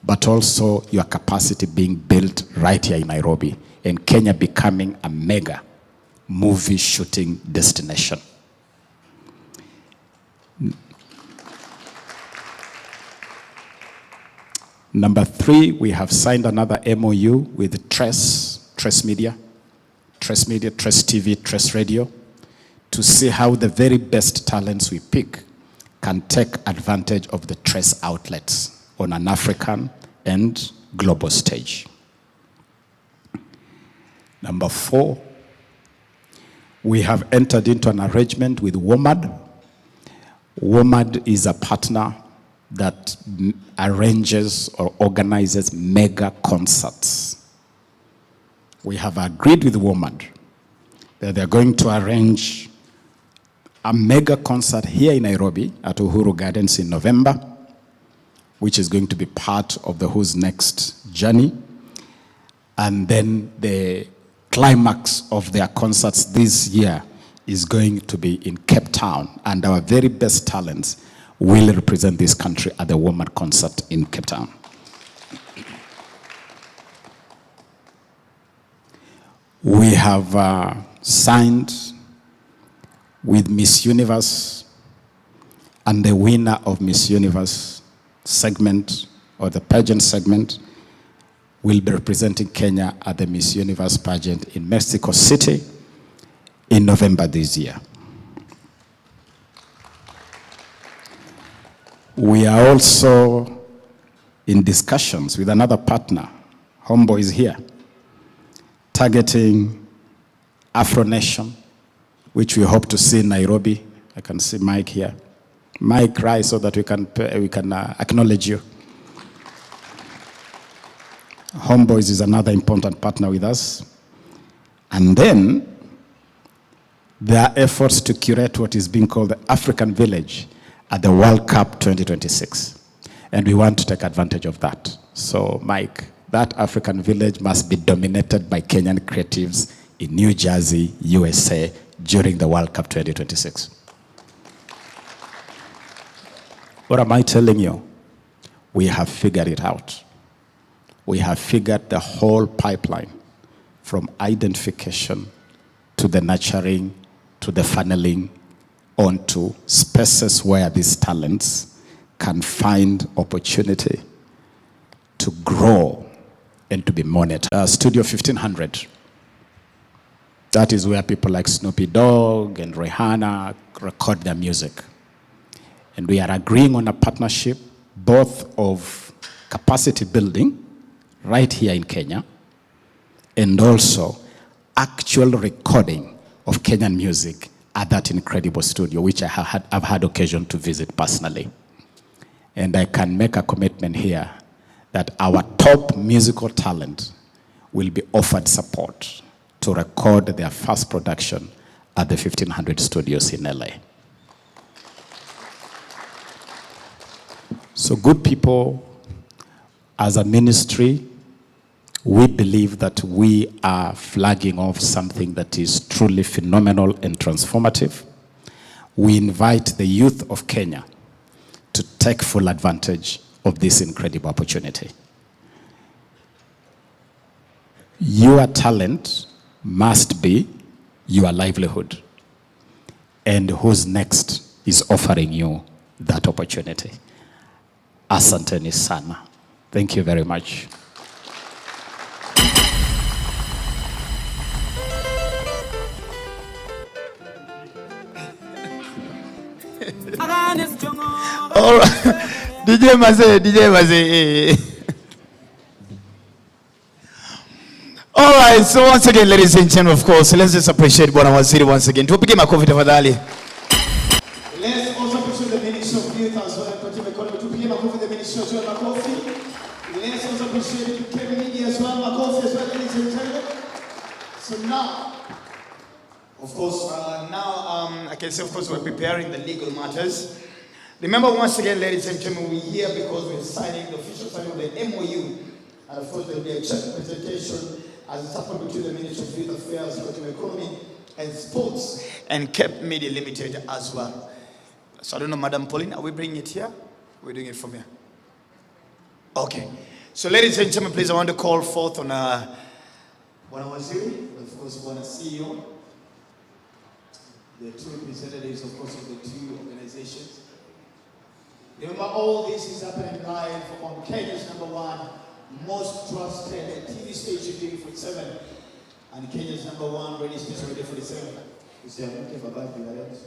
but also your capacity being built right here in Nairobi, and Kenya becoming a mega movie shooting destination. Number three, we have signed another MOU with Trace Media, Trace TV, Trace Radio, to see how the very best talents we pick can take advantage of the Trace outlets on an African and global stage. Number four, we have entered into an arrangement with WOMAD. WOMAD is a partner that arranges or organizes mega concerts. We have agreed with WOMAD that they're going to arrange a mega concert here in Nairobi at Uhuru Gardens in November, which is going to be part of the Whoznext journey. And then the climax of their concerts this year is going to be in Cape Town, and our very best talents will represent this country at the WOMAD concert in Cape Town. We have signed with Miss Universe, and the winner of Miss Universe segment, or the pageant segment, will be representing Kenya at the Miss Universe pageant in Mexico City in November this year. We are also in discussions with another partner, Homeboy is here, targeting Afro Nation, which we hope to see in Nairobi. I can see Mike here. Mike, rise so that we can acknowledge you. Homeboys is another important partner with us. And then there are efforts to curate what is being called the African Village at the World Cup 2026. And we want to take advantage of that. So, Mike, that African Village must be dominated by Kenyan creatives in New Jersey, USA, during the World Cup 2026. What am I telling you? We have figured it out. We have figured the whole pipeline from identification to the nurturing to the funneling onto spaces where these talents can find opportunity to grow and to be monitored. Studio 1500. That is where people like Snoopy Dogg and Rihanna record their music. And we are agreeing on a partnership both of capacity building right here in Kenya and also actual recording of Kenyan music at that incredible studio, which I've had occasion to visit personally. And I can make a commitment here that our top musical talent will be offered support to record their first production at the 1500 studios in LA. So good people, as a ministry, we believe that we are flagging off something that is truly phenomenal and transformative. We invite the youth of Kenya to take full advantage of this incredible opportunity. Your talent must be your livelihood. And Whoznext is offering you that opportunity. Asanteni sana. Thank you very much. All right. DJ Maze. All right, so once again, ladies and gentlemen, of course, let's just appreciate Bwana Waziri once again. Tupige makofi tafadhali. Let's also appreciate the Ministry of Youth as well and Creative Economy. Tupige makofi the Ministry of Youth makofi. Let's also appreciate Kevin Media as well, makofi as well, ladies and gentlemen. So now, of course, I can say, of course, we're preparing the legal matters. Remember, once again, ladies and gentlemen, we're here because we're signing the official signing of the MOU. And of course, there will be a check presentation as it's happened between the Ministry of Youth Affairs, Creative Economy, and Sports, and Cape Media Limited as well. So I don't know, Madam Pauline, are we bringing it here? We're doing it from here. Okay. So, ladies and gentlemen, please, I want to call forth on Bwana Waziri, of course, Bwana CEO, the two representatives, of course, of the two organizations. Remember, all this is happening live on Kenya's #1 most trusted TV station, TV 47, and Kenya's #1 radio station, Radio 47. You see, I'm looking for back the right.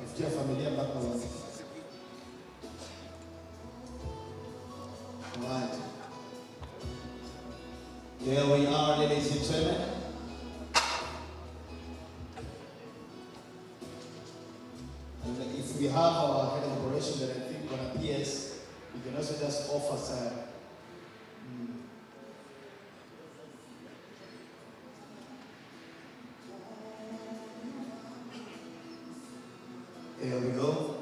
After familiar background. Right. Here we are, ladies and gentlemen. And if we have our head of operation that I think on a PS, we can also just offer some. There we go.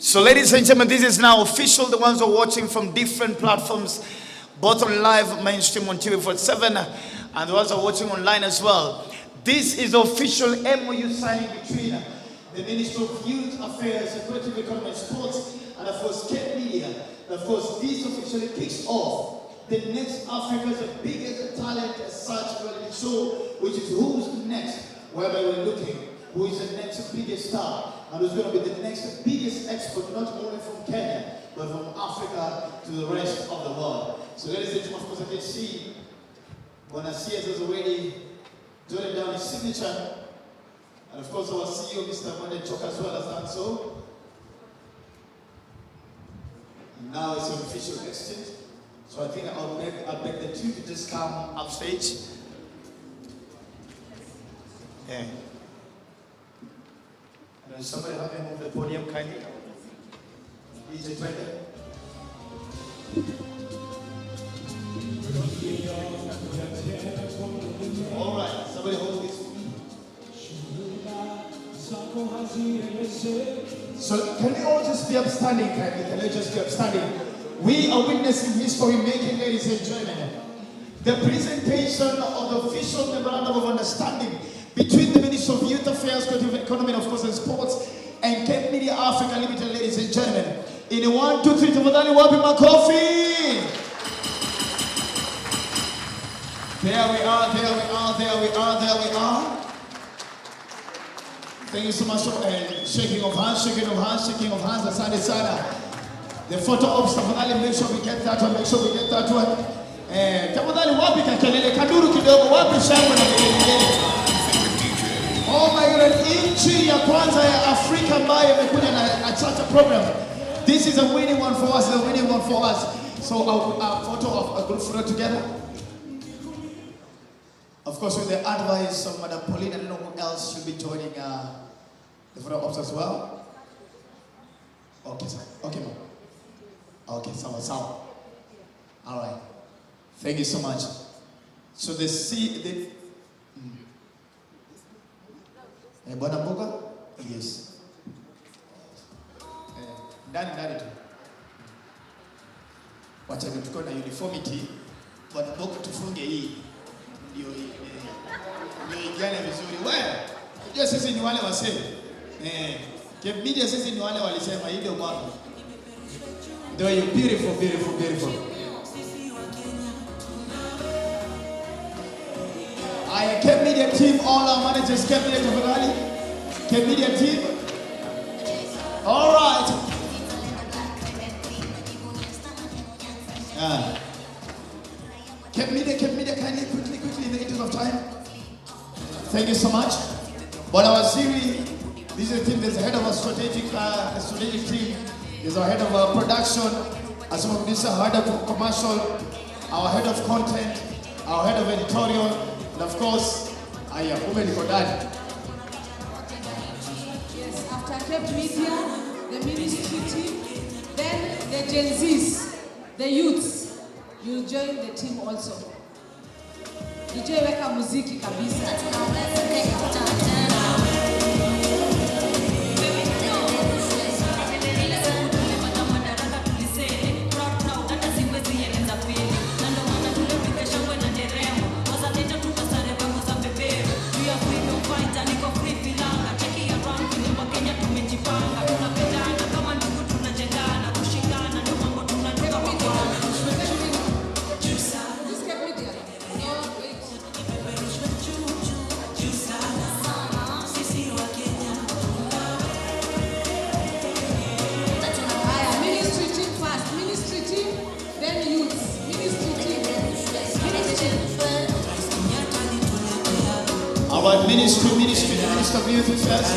So, ladies and gentlemen, this is now official. The ones who are watching from different platforms, both on live, mainstream on TV 47, and the ones who are watching online as well. This is official MOU signing between the Ministry of Youth Affairs, Creative Economy and Sports, and of course, Cape Media. And of course, this officially kicks off the next Africa's biggest talent as such reality show, which is Whoznext, whereby we're looking who is the next biggest star, and who's going to be the next biggest expert, not only from Kenya, but from Africa to the rest of the world. So ladies and gentlemen, of course, I can see Bwana CS has already jotted down his signature. And of course, our CEO, Mr. Whoznext, as well, has done so. And now it's an official exchange. So I think I'll beg the two to just come upstage. Yeah. And somebody help me move the podium kindly. DJ Twender. All right, somebody hold this for me. So can we all just be upstanding, kindly? Can we just be upstanding? We are witnessing history making, ladies and gentlemen. The presentation of the official memorandum of understanding between the Ministry of Youth Affairs, Creative Economy, and of course, and Sports, and Cape Media Africa Limited, ladies and gentlemen. In 1, 2, 3, tafadhali wapi makofi? There we are, there we are, there we are, there we are. Thank you so much for shaking of hands, shaking of hands, shaking of hands. Asante sana. The photo ops, tafadhali make sure we get that one, make sure we get that one. Tafadhali wapi kakelele, kaduru kidogo, wapi shangwe na kelele. Oh my God, nchi ya kwanza ya Afrika ambayo imekuja na charter program. This is a winning one for us, a winning one for us. So our photo of a group photo together. Of course, with the advice of Madam Pauline, I don't know who else should be joining the photo ops as well. Okay, sir. Okay, ma'am. Okay, sawa. All right. Thank you so much. So Bwana Mboga? Yes. Ndani tu. Wacha tuko na uniformity. Bwana Mboga tufunge hii. Ndio ijane vizuri. Wewe, unajua sisi ni wale wasema. Cape Media sisi ni wale walisema hii ndio mwaka. Ndio you beautiful, beautiful, beautiful. Cape Media team, all our managers, Cape Media tafadhali. Cape Media team. All right. Cape Media, kindly, quickly, in the interest of time. Thank you so much. Bwana Waziri, this is the team that's the head of our strategic team. There's our head of our production, as well as our head of commercial, our head of content, our head of editorial, and of course, women for that. Yes, after Cape Media, the ministry team, then the Gen Zs, the youths, you'll join the team also. DJ weka muziki kabisa. Our ministry, Minister of Youth Affairs.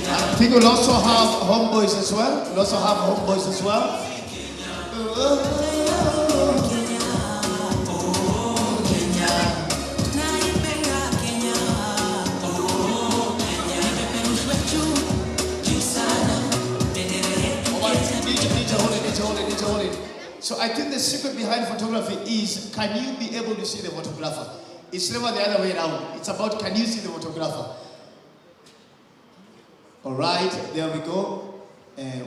I think we'll also have homeboys as well. So I think the secret behind photography is, can you be able to see the photographer? It's never the other way around. It's about, can you see the photographer? All right, there we go.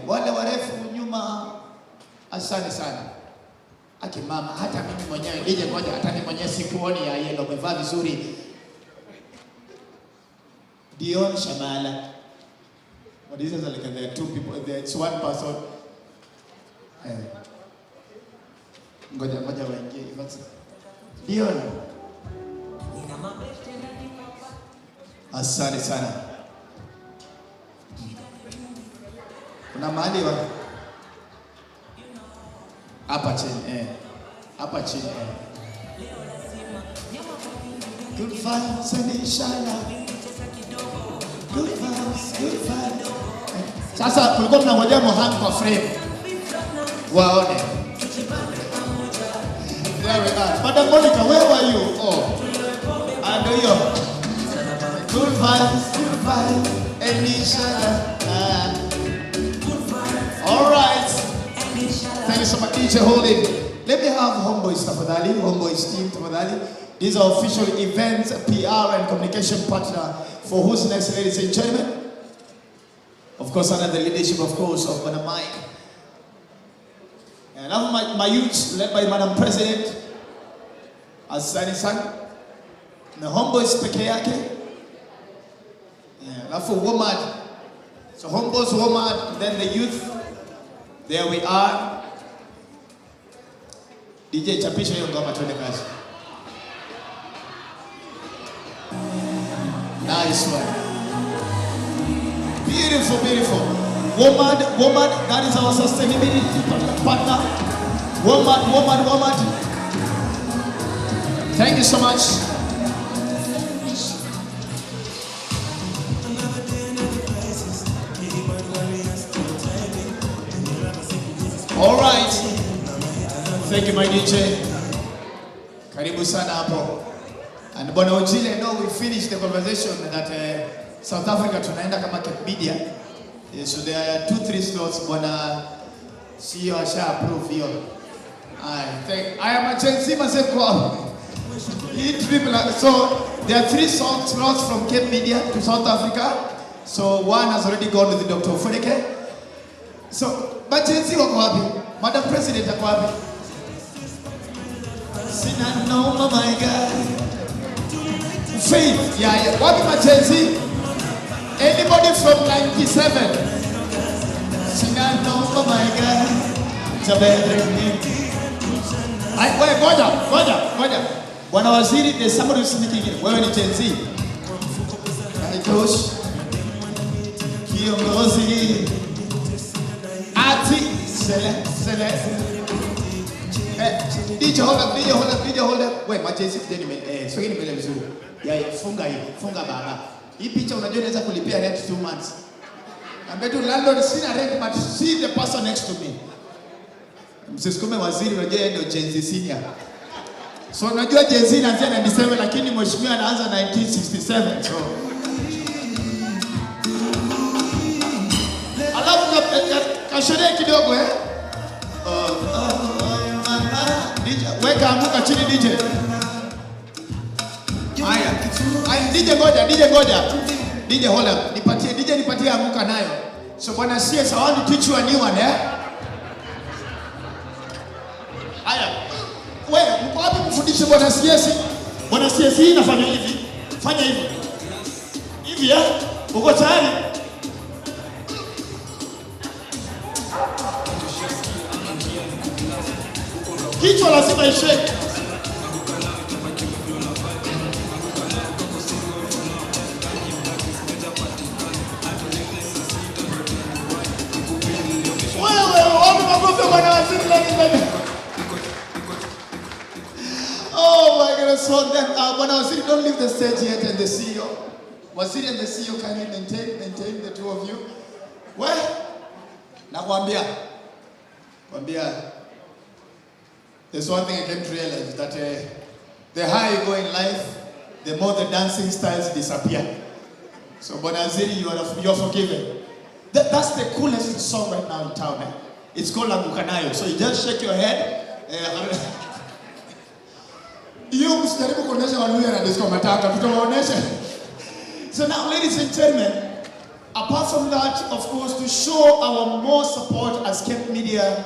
Wale warefu nyuma, asante sana. Aki mama, hata mimi mwenyewe, nije ngoja, hata mimi mwenyewe sikuoni ya yeye, ndio umevaa vizuri. Dion Shamala. What is it? Like there are two people, it's one person. Ngoja waingie. Dion. Asante sana. Kuna mahali wa hapa chini Good vibes and inshallah. Good vibes. Sasa kulikuwa tunangojea Mohan kwa frame. Waone. There we are. Madam Monica, where were you? Oh. And you. Good vibes, and each other. All right. Thank you so much, DJ Holding. Let me have Homeboys Tafadhali, Homeboys team Tafadhali. These are official events, PR and communication partner for Whoznext, ladies and gentlemen. Of course, under the leadership, of course, of Madam Mike. And I have my youth, led by Madam President, Asani San. The Homeboys peke yake. And for WOMAD. So Homeboys, WOMAD, then the youth. There we are. DJ chapisha hiyo ngoma twende kazi. Nice one. Beautiful, beautiful. WOMAD, that is our sustainability partner. WOMAD. Thank you so much. All right. Thank you, my DJ. Karibu sana hapo. And Bwana Ojile, no, we finished the conversation that South Africa tunaenda kama Cape Media. So there are 2-3 slots. Bwana CEO asha approve hiyo. I am a Chelsea myself. So there are 3 slots from Cape Media to South Africa. So one has already gone with Dr. Whoznext. So, but Chelsea wako wapi? Madam President wako wapi? Sina noma, my God. Faith, yeah. Wapi ma Chelsea? Anybody from 97? Sina noma, my God. Ngoja. Bwana Waziri, there's somebody who's sneaking in. Wewe ni Chelsea. Kaitosh. Kiongozi. Ati. Sele. DJ hold up. Wait, Chelsea today so hini mbele vizuri. Ya funga baba. Hii picha unajua inaweza kulipia rent 2 months. Ambetu landlord sina rent but see the person next to me. Msisikume waziri unajua yeye ndio Gen Z senior. So unajua Gen Z inaanzia 97 lakini mheshimiwa anaanza 1967. So alafu kasherehe kidogo DJ, weka amuka chini DJ. Haya. DJ ngoja. DJ hold up. Nipatie amuka nayo. So bwana CS, I want to teach you a new one, Haya. Wewe, mko wapi mfundishe bwana CS? Bwana CS hii inafanya hivi. Fanya hivi. Hivi uko tayari? Kichwa lazima ishake. Oh my goodness, so then Bwana Waziri, don't leave the stage yet, and the CEO. Waziri and the CEO, can you maintain the two of you? Well, nakwambia. There's one thing I came to realize, that the higher you go in life, the more the dancing styles disappear. So Bwana Waziri, you're forgiven. That's the coolest song right now in town. It's called Angukanayo. So you just shake your head. So now, ladies and gentlemen, apart from that, of course, to show our more support as Cape Media,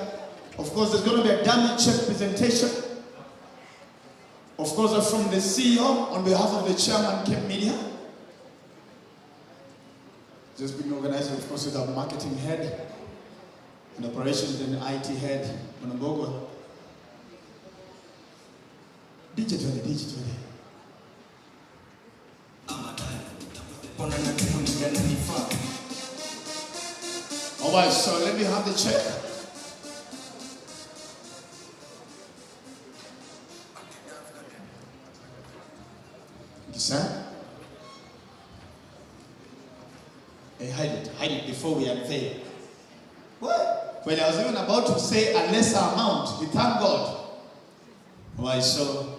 of course, there's going to be a damage check presentation. Of course, from the CEO on behalf of the chairman, Cape Media. Just been organized, of course, with our marketing head and operations and IT head, Monagogo. DJ 20. All right, so let me have the check. Thank you, sir. Hey, hide it before we unveil. What? When I was even about to say a lesser amount, we thank God. Why so?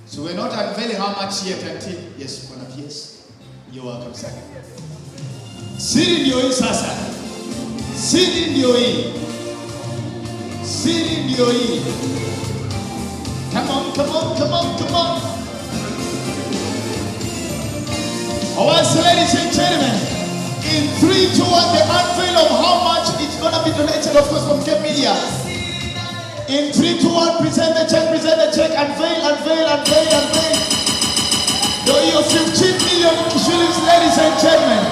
So we're not unveiling how much yet until, yes, one of yes. You're welcome, sir. Siri ndio hii sasa. Siri ndio hii. Siri ndio hii. Come on, come on, come on, come on. Alright, so ladies and gentlemen, in 3, 2, 1, the unveil of how much it's going to be donated, of course, from Cape Media. In 3, 2, 1, present the check, unveil, unveil, unveil, unveil. Your 15 million shillings, ladies and gentlemen.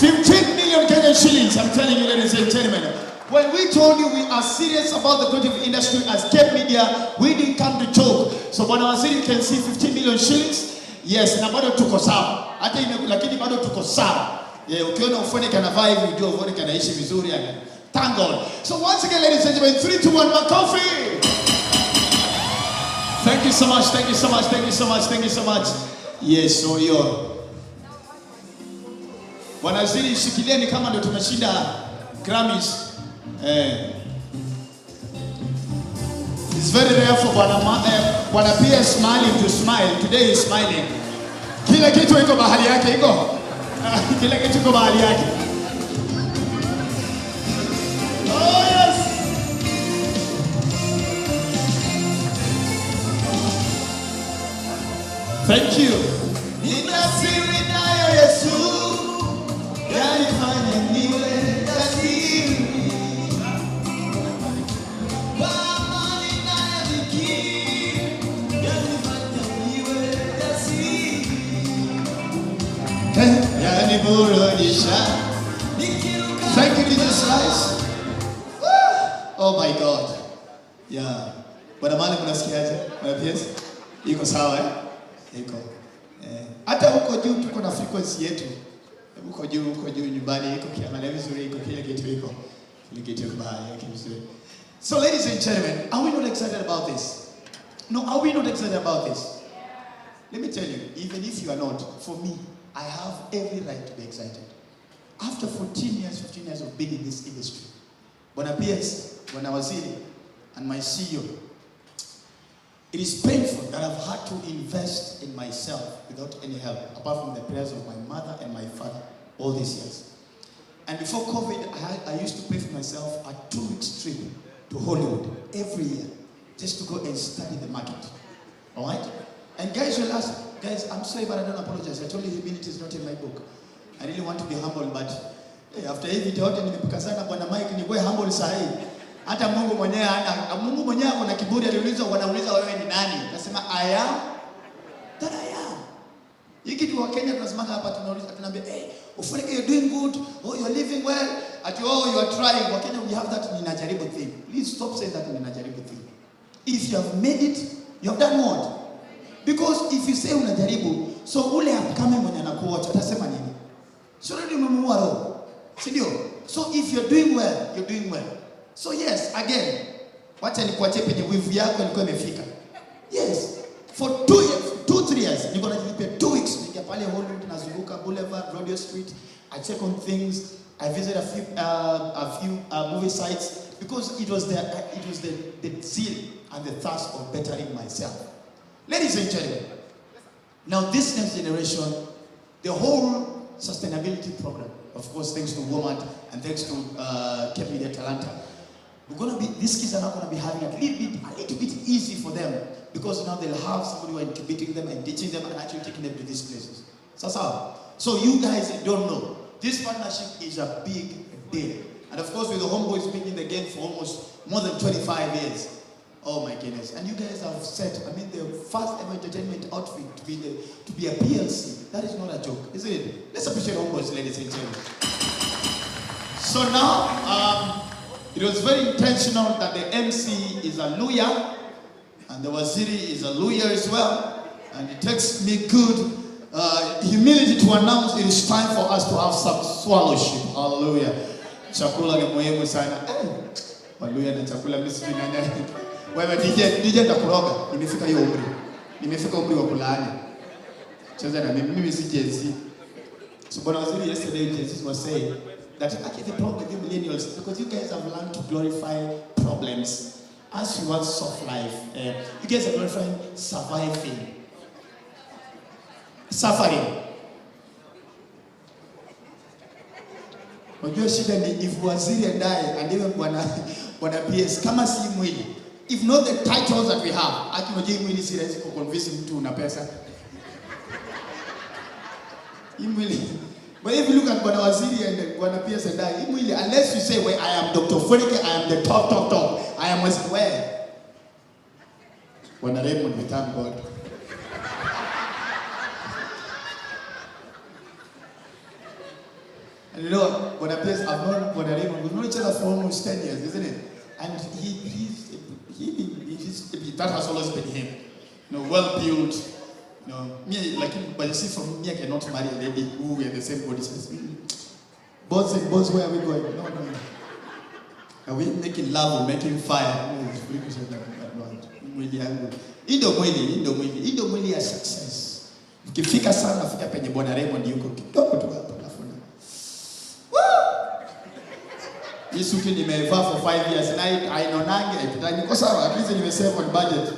15 million Kenyan shillings, I'm telling you, ladies and gentlemen. When we told you we are serious about the creative industry as Cape Media, we didn't come to joke. So when I said you can see 15 million shillings, yes, na bado tuko sawa. Hata lakini bado tuko sawa. Ukiona ufone kana vibe, unajua ufone kana ishi vizuri yani. Thank God. So once again, ladies and gentlemen, 3, 2, 1, Makofi. Thank you so much, thank you so much, thank you so much, thank you so much. Yes, so yo. Wanazidi shikilia ni kama ndo tumeshinda Grammys. It's very rare for Bwana Pia smiling to smile. Today he's smiling. Kila kitu iko bahali yake iko. Kila kitu iko bahali yake. Oh yes. Thank you. Ninasiri nayo Yesu. Yanifanya niwe jasiri. Thank you, Jesus Christ. Oh my God. Yeah. Bwana mali mnasikiaje? Bwana PS? Iko sawa eh? Iko. Hata huko juu tuko na frequency yetu. Huko juu nyumbani iko kiangalia vizuri iko kile kitu iko. Kile kitu iko bahari yake vizuri. So ladies and gentlemen, are we not excited about this? No, are we not excited about this? Let me tell you, even if you are not, for me, I have every right to be excited. After 14 years, 15 years of being in this industry, Bwana PS, Bwana Waziri, and my CEO, it is painful that I've had to invest in myself without any help, apart from the prayers of my mother and my father all these years. And before COVID, I used to pay for myself a 2-week trip to Hollywood every year, just to go and study the market. All right? And guys will ask, guys, I'm sorry, but I don't apologize. I told you humility is not in my book. I really want to be humble, but after hivi yote nimepika sana Bwana Mike, ni wewe humble sahi. Hata Mungu mwenyewe ako na kiburi, aliuliza wanauliza wewe ni nani? Nasema I am that I am. Hiki tu wa Kenya tunasema hapa tunaambia ufunike, you're doing good, oh you're living well, you are trying. Wa Kenya we have that ninajaribu thing. Please stop saying that ninajaribu thing. If you have made it, you have done what? Because if you say unajaribu, so ule upcoming mwenye anakuwatch atasema nini? So already umemua roho. Sindio? So if you're doing well, you're doing well. So yes, again, wacha nikuachie penye wivu yako ilikuwa imefika. Yes, for 2-3 years, niko najilipia 2 weeks, nikia pale Hollywood, nazunguka Boulevard, Radio Street, I check on things, I visit a few movie sites, because it was the zeal and the thirst of bettering myself. Ladies and gentlemen, now this next generation, the whole sustainability program, of course, thanks to Woman and thanks to Cape Media Talanta, these kids are not going to be having a little bit easy for them, because now they'll have somebody who are incubating them and teaching them and actually taking them to these places. So you guys don't know, this partnership is a big deal. And of course, with the Homeboys being in the game for almost more than 25 years, oh my goodness. And you guys have set, the first ever entertainment outfit to be a PLC. That is not a joke, isn't it? Let's appreciate Homeboys, ladies and gentlemen. So now, it was very intentional that the MC is a lawyer, and the Waziri is a lawyer as well. And it takes me good humility to announce it is time for us to have some swallowship. Hallelujah. Chakula ni muhimu sana. Hallelujah na chakula mimi sijui nani. Wewe DJ ndakuroga. Nimefika hiyo umri. Nimefika umri wa kulaani. Cheza na mimi si Gen Z. So Bwana Waziri yesterday Gen Z was saying that actually the problem with you millennials, because you guys have learned to glorify problems as you want soft life. You guys are glorifying surviving. Suffering. Unajua shida ni if Waziri and I and even Bwana PS kama si mwili. If not the titles that we have, akimojei mwili si rahisi kuconvince mtu una pesa. Mwili. But if you look at Bwana Waziri and Bwana PS and I, mwili, unless you say, well, I am Dr. Funike, I am the top. I am where? Bwana Raymond, we thank God. And you know, Bwana PS, I've known Bwana Raymond, we've known each other for almost 10 years, isn't it? And that has always been him. You know, well built. You know, me, like, but you see, from me, I cannot marry a lady who we are the same body size. Both, where are we going? No. Are we making love or making fire? Indo mwili ya success. Ukifika sana, fika penye Bwana Raymond yuko kidogo tu hapo nafuna. Hii suki nimevaa for 5 years na hainonange, niko sawa, at least nimesave on budget.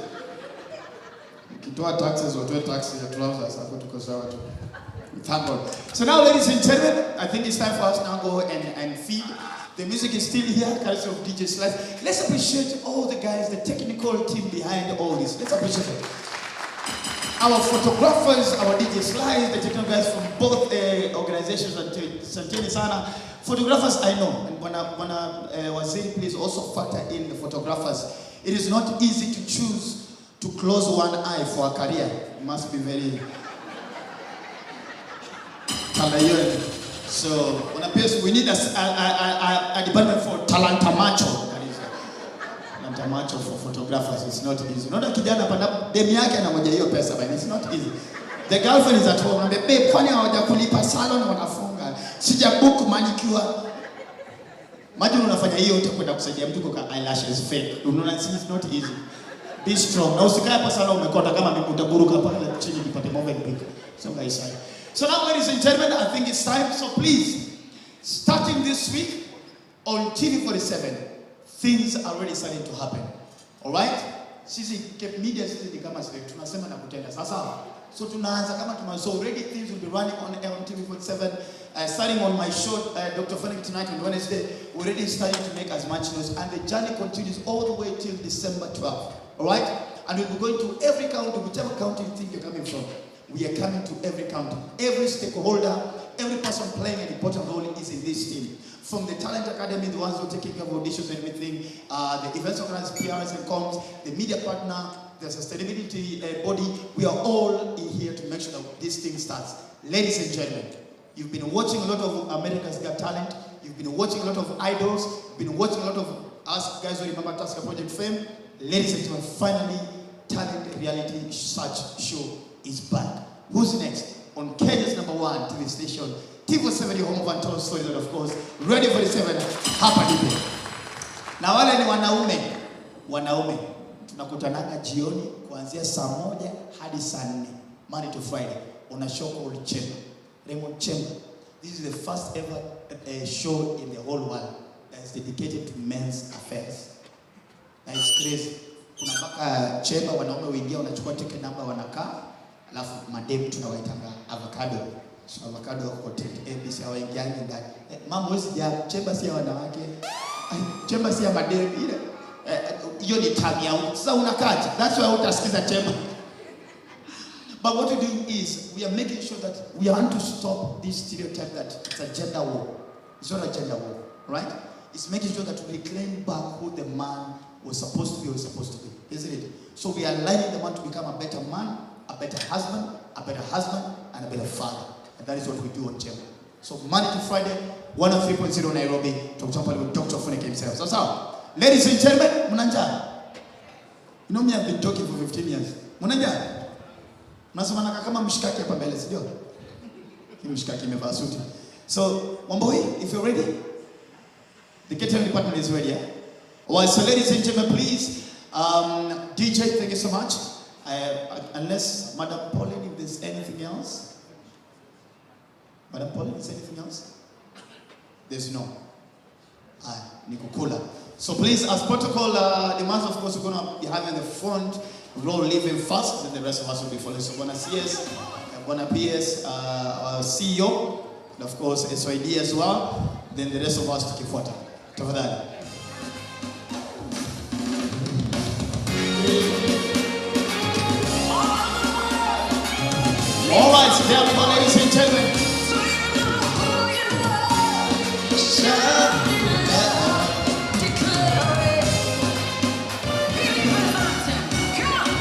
Kitoa taxes or 12 taxes ya trousers hapo tuko sawa tu. Thank God. So now, ladies and gentlemen, I think it's time for us now to go and feed. The music is still here, courtesy of DJ Slice. Let's appreciate all the guys, the technical team behind all this. Let's appreciate it. Our photographers, our DJ Slice, the technical guys from both organizations, Santeni Sana. Photographers, I know, and Bwana Waziri, please also factor in the photographers. It is not easy to choose to close one eye for a career. It must be very talented. So, we need a department for talantamacho. Talantamacho for photographers. It's not easy. Not a kijana panda demi yake anamoja hiyo pesa, but it's not easy. The girlfriend is at home. And the babe, kwani hawajakulipa salon wanafunga. Sija book manicure. Imagine unafanya hiyo utakwenda kusaidia mtu kwa eyelashes fake. Unaona, it's not easy. Be strong. Na usikae hapo sana umekonda kama mimi utaburuka pale chini nipate moment big. So guys, so now, ladies and gentlemen, I think it's time. So please, starting this week on TV47, things are already starting to happen. All right? Sisi Cape Media sisi ni kama sisi tunasema na kutenda. Sasa so tunaanza kama so already things will be running on TV47. Starting on my show, Dr. Funike tonight on Wednesday, we're already starting to make as much noise, and the journey continues all the way till December 12th. All right? And we'll be going to every county, whichever county you think you're coming from. We are coming to every county. Every stakeholder, every person playing an important role is in this team. From the Talent Academy, the ones who are taking care of auditions and everything, the events organizers, PRs and comms, the media partner, the sustainability body, we are all in here to make sure that this thing starts. Ladies and gentlemen, you've been watching a lot of America's Got Talent. You've been watching a lot of Idols. You've been watching a lot of us guys who remember Tasker Project Fame. Ladies and gentlemen, finally, Talent Reality Search Show is back. Whoznext on Kenya's #1 TV station, TV7, home of untold stories, and of course, ready for the 7 hapa ndipo. Na wale ni wanaume. Tunakutananga jioni kuanzia saa 1 hadi saa 4, Monday to Friday, on a show called Chamber. Raymond Chamber. This is the first ever show in the whole world that is dedicated to men's affairs. That is crazy. Kuna mpaka Chamber wanaume wengi wanachukua ticket number wanakaa. Alafu madem tunawaitanga avocado. So avocado wako ticket ABC hawaingiangi ndani. Mambo hizi ya Chamber si ya wanawake. Chamber si ya madem ile. Hiyo ni tabia. Sasa unakaje? That's why utasikiza Chamber. But what we're doing is we are making sure that we want to stop this stereotype that it's a gender war. It's not a gender war, right? It's making sure that we reclaim back who the man was supposed to be or is supposed to be, isn't it? So we are aligning the man to become a better man, a better husband, and a better father. And that is what we do on Chamber. So Monday to Friday, 103.0 Nairobi, talk with Dr. Funike himself. So, ladies and gentlemen, Munanja. You know me, I've been talking for 15 years. Munanja. Nasemana kama mshikaki hapa mbele, sio? Hii mshikaki imevaa suti. So, Wamboi, if you're ready, the catering department is ready, yeah? Alright, so ladies and gentlemen, please, DJ, thank you so much. Unless Madam Pauline, if there's anything else? Madam Pauline, is there anything else? There's no. Nikukula. So please, as protocol demands, of course, we're going to be having the front row leaving first, then the rest of us will be following. So Bwana CS, Bwana PS, our CEO, and of course SYD as well, then the rest of us tukifuata. Tafadhali. All right, therefore, ladies and gentlemen.